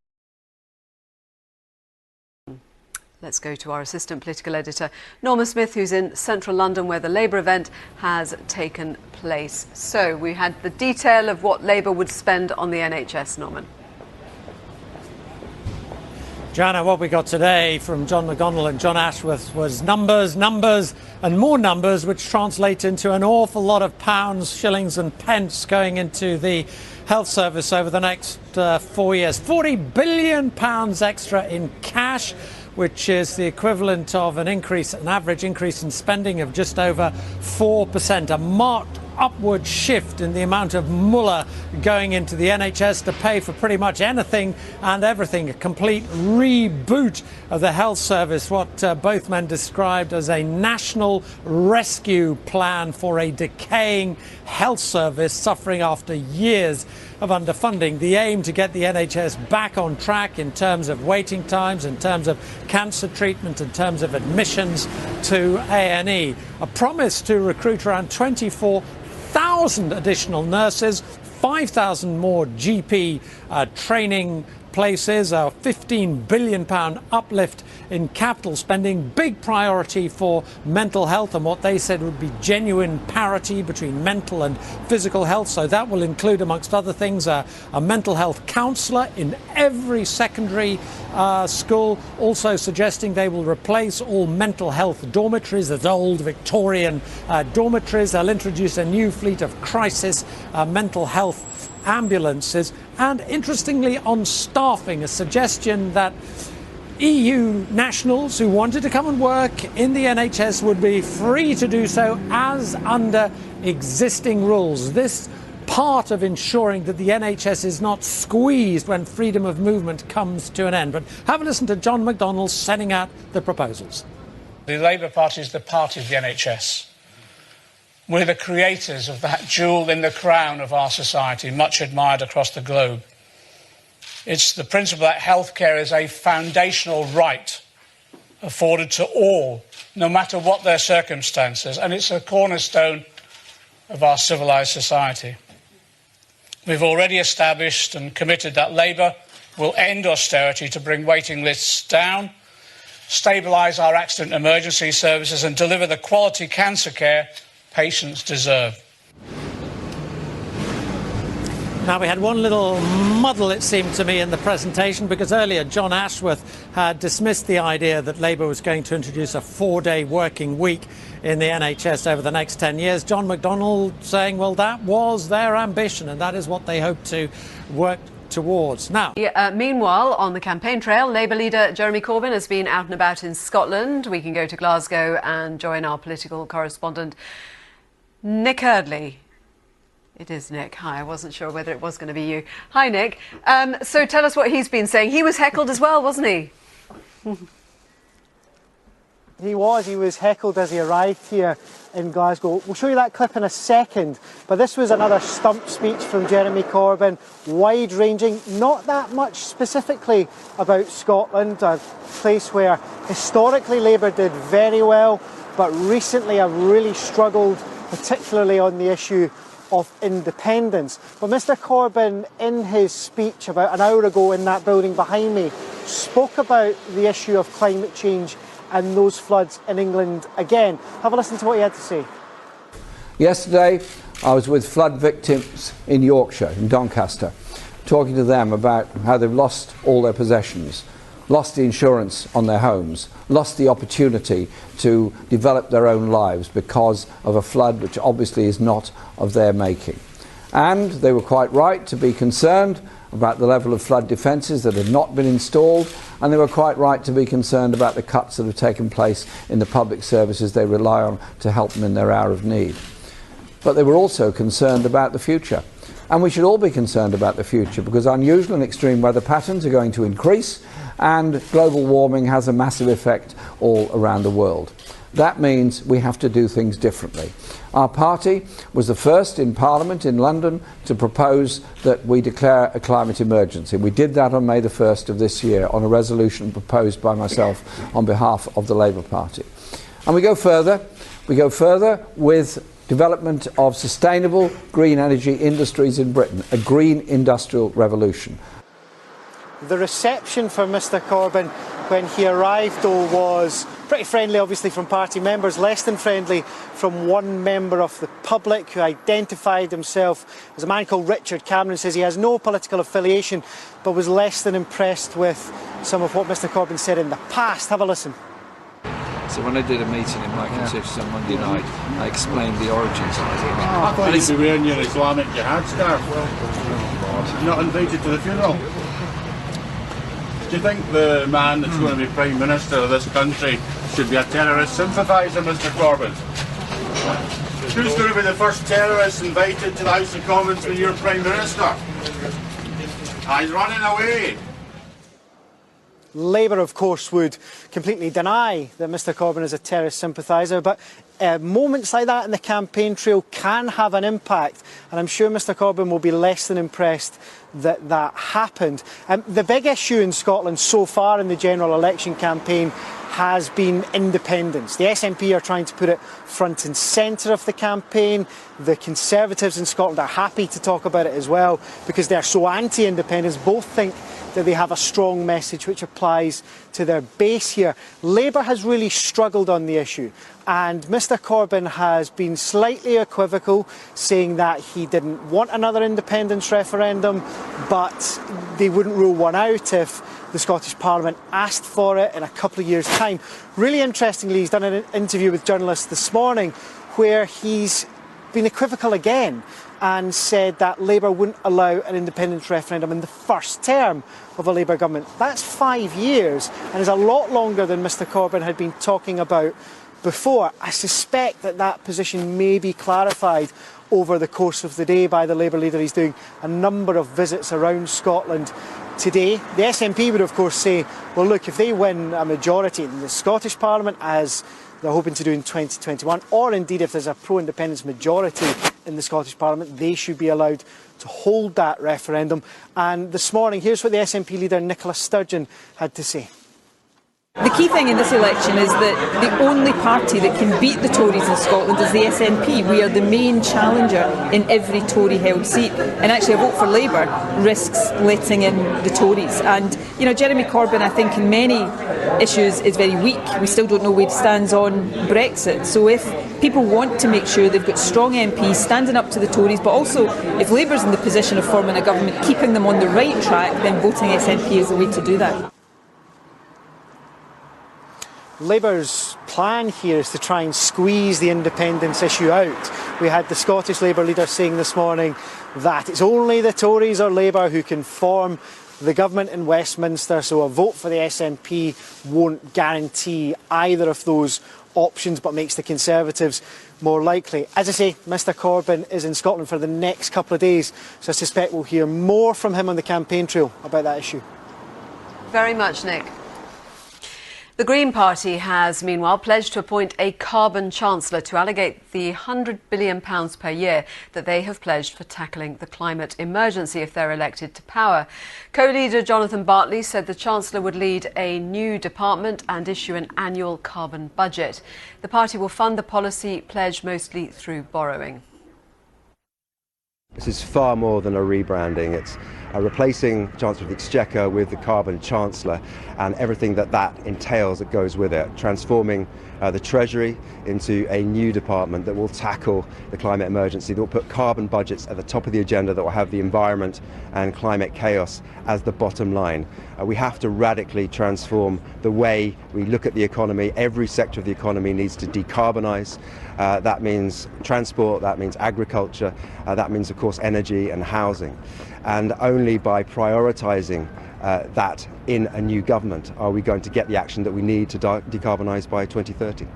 Let's go to our assistant political editor, Norma Smith, who's in central London, where the Labour event has taken place. So we had the detail of what Labour would spend on the NHS, Norman. Joanna, what we got today from John McGonnell and John Ashworth was numbers, and more numbers, which translate into an awful lot of pounds, shillings and pence going into the health service over the next 4 years. £40 billion extra in cash, which is the equivalent of an average increase in spending of just over 4%, a marked upward shift in the amount of mullah going into the NHS to pay for pretty much anything and everything. A complete reboot of the health service, what both men described as a national rescue plan for a decaying health service suffering after years of underfunding. The aim to get the NHS back on track in terms of waiting times, in terms of cancer treatment, in terms of admissions to A&E. A promise to recruit around 24,000 additional nurses, 5,000 more GP training places, a £15 billion uplift in capital spending, big priority for mental health and what they said would be genuine parity between mental and physical health. So that will include, amongst other things, a mental health counsellor in every secondary school, also suggesting they will replace all mental health dormitories, those old Victorian dormitories. They'll introduce a new fleet of crisis mental health ambulances, and interestingly on staffing, a suggestion that EU nationals who wanted to come and work in the NHS would be free to do so as under existing rules. This part of ensuring that the NHS is not squeezed when freedom of movement comes to an end. But have a listen to John McDonnell setting out the proposals. The Labour Party is the party of the NHS. We're the creators of that jewel in the crown of our society, much admired across the globe. It's the principle that healthcare is a foundational right afforded to all, no matter what their circumstances, and it's a cornerstone of our civilised society. We've already established and committed that Labour will end austerity to bring waiting lists down, stabilise our accident emergency services and deliver the quality cancer care patients deserve. Now, we had one little muddle, it seemed to me, in the presentation, because earlier John Ashworth had dismissed the idea that Labour was going to introduce a 4-day working week in the NHS over the next 10 years. John McDonnell saying, well, that was their ambition and that is what they hope to work towards. Now, meanwhile, on the campaign trail, Labour leader Jeremy Corbyn has been out and about in Scotland. We can go to Glasgow and join our political correspondent Nick Eardley. It is Nick. Hi, I wasn't sure whether it was going to be you. Hi, Nick. So tell us what he's been saying. He was heckled as well, wasn't he? He was heckled as he arrived here in Glasgow. We'll show you that clip in a second, but this was another stump speech from Jeremy Corbyn, wide-ranging, not that much specifically about Scotland, a place where historically Labour did very well, but recently have really struggled, particularly on the issue of independence. But Mr Corbyn, in his speech about an hour ago in that building behind me, spoke about the issue of climate change and those floods in England again. Have a listen to what he had to say. Yesterday, I was with flood victims in Yorkshire, in Doncaster, talking to them about how they've lost all their possessions, lost the insurance on their homes, lost the opportunity to develop their own lives because of a flood which obviously is not of their making. And they were quite right to be concerned about the level of flood defences that had not been installed, and they were quite right to be concerned about the cuts that have taken place in the public services they rely on to help them in their hour of need. But they were also concerned about the future. And we should all be concerned about the future, because unusual and extreme weather patterns are going to increase, and global warming has a massive effect all around the world. That means we have to do things differently. Our party was the first in Parliament in London to propose that we declare a climate emergency. We did that on May the 1st of this year on a resolution proposed by myself on behalf of the Labour Party. And we go further. We go further with development of sustainable green energy industries in Britain, a green industrial revolution. The reception for Mr Corbyn when he arrived, though, was pretty friendly, obviously, from party members, less than friendly from one member of the public who identified himself as a man called Richard Cameron. Says he has no political affiliation, but was less than impressed with some of what Mr Corbyn said in the past. Have a listen. So when I did a meeting in my constituency on Monday night, I explained the origins of it. I thought you'd be wearing your Islamic jihad scarf. You're not invited to the funeral. Do you think the man that's going to be Prime Minister of this country should be a terrorist sympathiser, Mr Corbyn? Who's going to be the first terrorist invited to the House of Commons when you're Prime Minister? He's running away. Labour, of course, would completely deny that Mr Corbyn is a terrorist sympathiser, but moments like that in the campaign trail can have an impact, and I'm sure Mr Corbyn will be less than impressed that that happened. The big issue in Scotland so far in the general election campaign has been independence. The SNP are trying to put it front and centre of the campaign. The Conservatives in Scotland are happy to talk about it as well because they're so anti-independence. Both think that they have a strong message which applies to their base here. Labour has really struggled on the issue, and Mr Corbyn has been slightly equivocal, saying that he didn't want another independence referendum, but they wouldn't rule one out if the Scottish Parliament asked for it in a couple of years' time. Really interestingly, he's done an interview with journalists this morning where he's been equivocal again and said that Labour wouldn't allow an independence referendum in the first term of a Labour government. That's 5 years and is a lot longer than Mr Corbyn had been talking about before. I suspect that that position may be clarified over the course of the day by the Labour leader. He's doing a number of visits around Scotland today. The SNP would of course say, well look, if they win a majority in the Scottish Parliament, as they're hoping to do in 2021, or indeed if there's a pro-independence majority in the Scottish Parliament, they should be allowed to hold that referendum. And this morning, here's what the SNP leader Nicola Sturgeon had to say. The key thing in this election is that the only party that can beat the Tories in Scotland is the SNP. We are the main challenger in every Tory-held seat. And actually a vote for Labour risks letting in the Tories. And, you know, Jeremy Corbyn, I think, in many issues is very weak. We still don't know where he stands on Brexit. So if people want to make sure they've got strong MPs standing up to the Tories, but also if Labour's in the position of forming a government, keeping them on the right track, then voting SNP is the way to do that. Labour's plan here is to try and squeeze the independence issue out. We had the Scottish Labour leader saying this morning that it's only the Tories or Labour who can form the government in Westminster, so a vote for the SNP won't guarantee either of those options but makes the Conservatives more likely. As I say, Mr Corbyn is in Scotland for the next couple of days, so I suspect we'll hear more from him on the campaign trail about that issue. Very much, Nick. The Green Party has, meanwhile, pledged to appoint a carbon chancellor to allocate the £100 billion per year that they have pledged for tackling the climate emergency if they're elected to power. Co-leader Jonathan Bartley said the chancellor would lead a new department and issue an annual carbon budget. The party will fund the policy pledge mostly through borrowing. This is far more than a rebranding. It's replacing Chancellor of the Exchequer with the Carbon Chancellor and everything that that entails that goes with it, transforming the Treasury into a new department that will tackle the climate emergency, that will put carbon budgets at the top of the agenda, that will have the environment and climate chaos as the bottom line. We have to radically transform the way we look at the economy. Every sector of the economy needs to decarbonise. That means transport, that means agriculture, that means, of course, energy and housing. And only by prioritising that in a new government are we going to get the action that we need to decarbonise by 2030.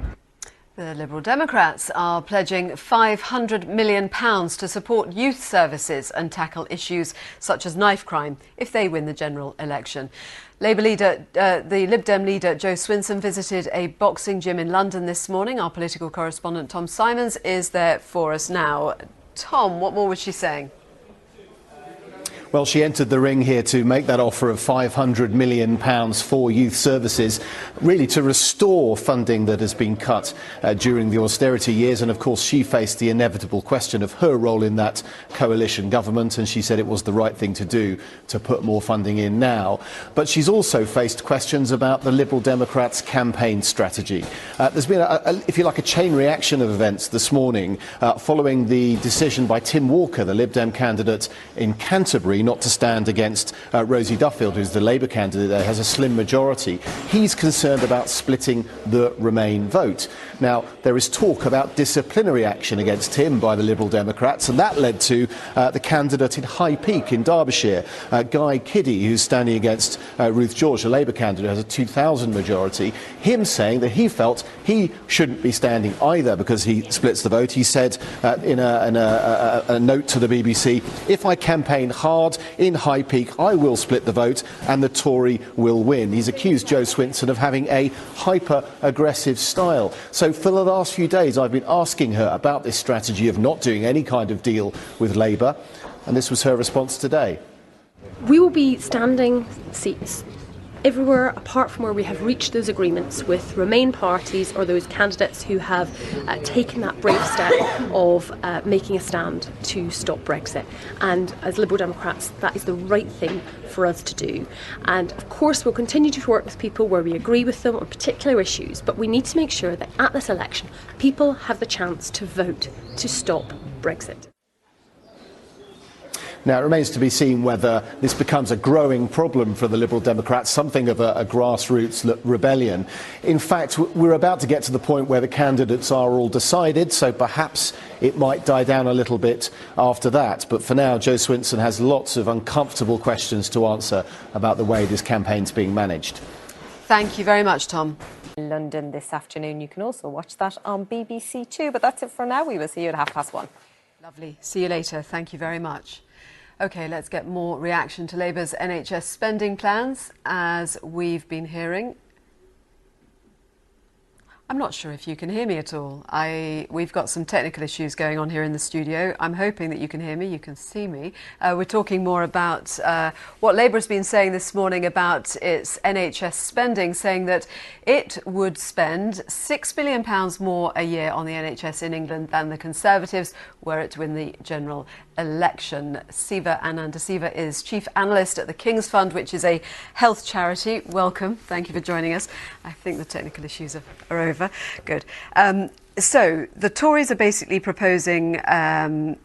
The Liberal Democrats are pledging £500 million to support youth services and tackle issues such as knife crime if they win the general election. Labour leader, the Lib Dem leader Jo Swinson visited a boxing gym in London this morning. Our political correspondent Tom Simons is there for us now. Tom, what more was she saying? Well, she entered the ring here to make that offer of £500 million for youth services, really to restore funding that has been cut during the austerity years. And of course, she faced the inevitable question of her role in that coalition government, and she said it was the right thing to do to put more funding in now. But she's also faced questions about the Liberal Democrats' campaign strategy. There's been, if you like, a chain reaction of events this morning following the decision by Tim Walker, the Lib Dem candidate in Canterbury, Tory not to stand against Rosie Duffield, who's the Labour candidate there, has a slim majority. He's concerned about splitting the Remain vote. Now, there is talk about disciplinary action against him by the Liberal Democrats, and that led to the candidate in High Peak in Derbyshire, Guy Kiddie, who's standing against Ruth George, the Labour candidate, who has a 2,000 majority, him saying that he felt he shouldn't be standing either because he splits the vote. He said in a note to the BBC, "If I campaign hard in High Peak, I will split the vote and the Tory will win." He's accused Jo Swinson of having a hyper-aggressive style. So for the last few days, I've been asking her about this strategy of not doing any kind of deal with Labour, and this was her response today. We will be standing seats everywhere apart from where we have reached those agreements with Remain parties or those candidates who have taken that brave step of making a stand to stop Brexit. And as Liberal Democrats, that is the right thing for us to do. And of course we'll continue to work with people where we agree with them on particular issues, but we need to make sure that at this election people have the chance to vote to stop Brexit. Now, it remains to be seen whether this becomes a growing problem for the Liberal Democrats, something of a grassroots rebellion. In fact, we're about to get to the point where the candidates are all decided, so perhaps it might die down a little bit after that. But for now, Jo Swinson has lots of uncomfortable questions to answer about the way this campaign's being managed. Thank you very much, Tom. London this afternoon. You can also watch that on BBC Two. But that's it for now. We will see you at 1:30. Lovely. See you later. Thank you very much. OK, let's get more reaction to Labour's NHS spending plans, as we've been hearing. I'm not sure if you can hear me at all. We've got some technical issues going on here in the studio. I'm hoping that you can hear me, you can see me. We're talking more about what Labour has been saying this morning about its NHS spending, saying that it would spend £6 billion more a year on the NHS in England than the Conservatives were it to win the general election. Siva Anandasiva is Chief Analyst at the King's Fund, which is a health charity. Welcome. Thank you for joining us. I think the technical issues are over. Good. So the Tories are basically proposing an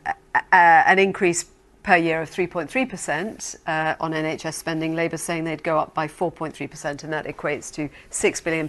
increase per year of 3.3% on NHS spending. Labour saying they'd go up by 4.3%, and that equates to £6 billion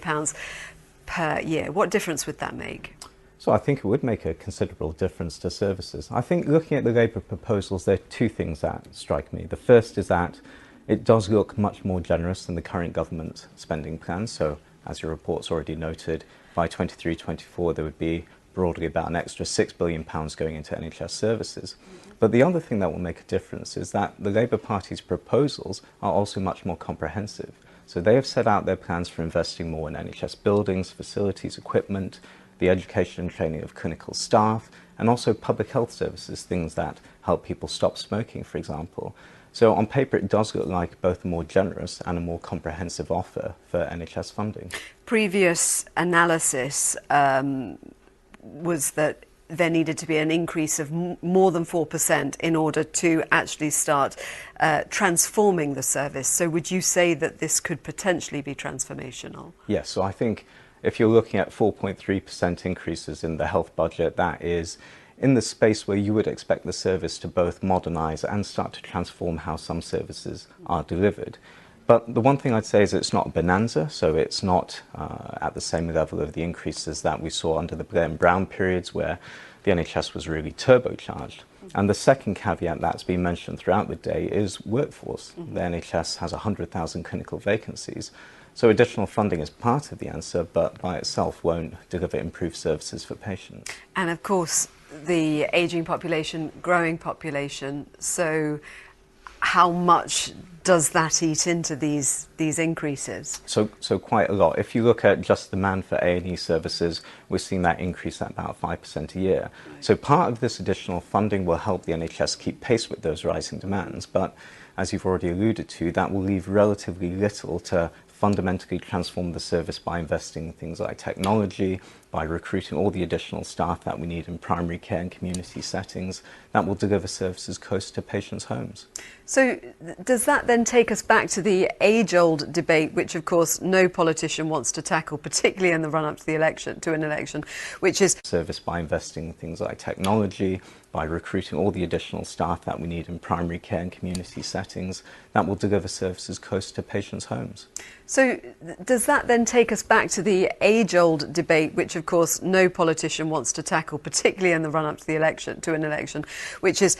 per year. What difference would that make? So I think it would make a considerable difference to services. I think looking at the Labour proposals, there are two things that strike me. The first is that it does look much more generous than the current government spending plan. So as your report's already noted, by 23-24 there would be broadly about an extra £6 billion going into NHS services. But the other thing that will make a difference is that the Labour Party's proposals are also much more comprehensive. So they have set out their plans for investing more in NHS buildings, facilities, equipment, the education and training of clinical staff, and also public health services, things that help people stop smoking, for example. So on paper, it does look like both a more generous and a more comprehensive offer for NHS funding. Previous analysis was that there needed to be an increase of more than 4% in order to actually start transforming the service. So would you say that this could potentially be transformational? Yes, so I think if you're looking at 4.3% increases in the health budget, that is in the space where you would expect the service to both modernise and start to transform how some services are delivered. But the one thing I'd say is it's not a bonanza, so it's not at the same level of the increases that we saw under the Blair and Brown periods where the NHS was really turbocharged. And the second caveat that's been mentioned throughout the day is workforce. The NHS has 100,000 clinical vacancies. So additional funding is part of the answer, but by itself won't deliver improved services for patients. And of course, the ageing population, growing population. So how much does that eat into these increases? So quite a lot. If you look at just demand for A&E services, we're seeing that increase at about 5% a year. Right. So part of this additional funding will help the NHS keep pace with those rising demands. But as you've already alluded to, that will leave relatively little to fundamentally transform the service by investing in things like technology, by recruiting all the additional staff that we need in primary care and community settings that will deliver services close to patients' homes. So does that then take us back to the age-old debate, which of course no politician wants to tackle, particularly in the run-up to an election, which is service by investing in things like technology, by recruiting all the additional staff that we need in primary care and community settings that will deliver services close to patients' homes. So does that then take us back to the age-old debate, which of course no politician wants to tackle, particularly in the run-up to an election, which is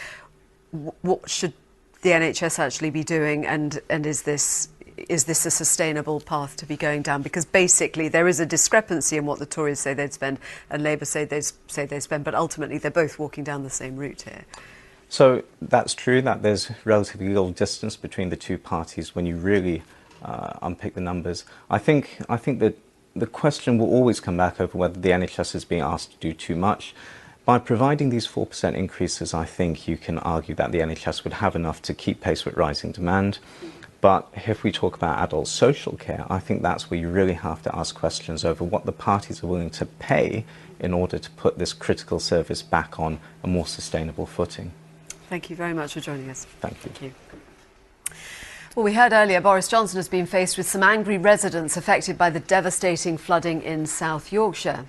what should the NHS actually be doing, and is this a sustainable path to be going down? Because basically there is a discrepancy in what the Tories say they'd spend and Labour say they spend, but ultimately they're both walking down the same route here. So that's true that there's relatively little distance between the two parties when you really unpick the numbers. I think that the question will always come back over whether the NHS is being asked to do too much. By providing these 4% increases, I think you can argue that the NHS would have enough to keep pace with rising demand. But if we talk about adult social care, I think that's where you really have to ask questions over what the parties are willing to pay in order to put this critical service back on a more sustainable footing. Thank you very much for joining us. Thank you. Thank you. Well, we heard earlier Boris Johnson has been faced with some angry residents affected by the devastating flooding in South Yorkshire.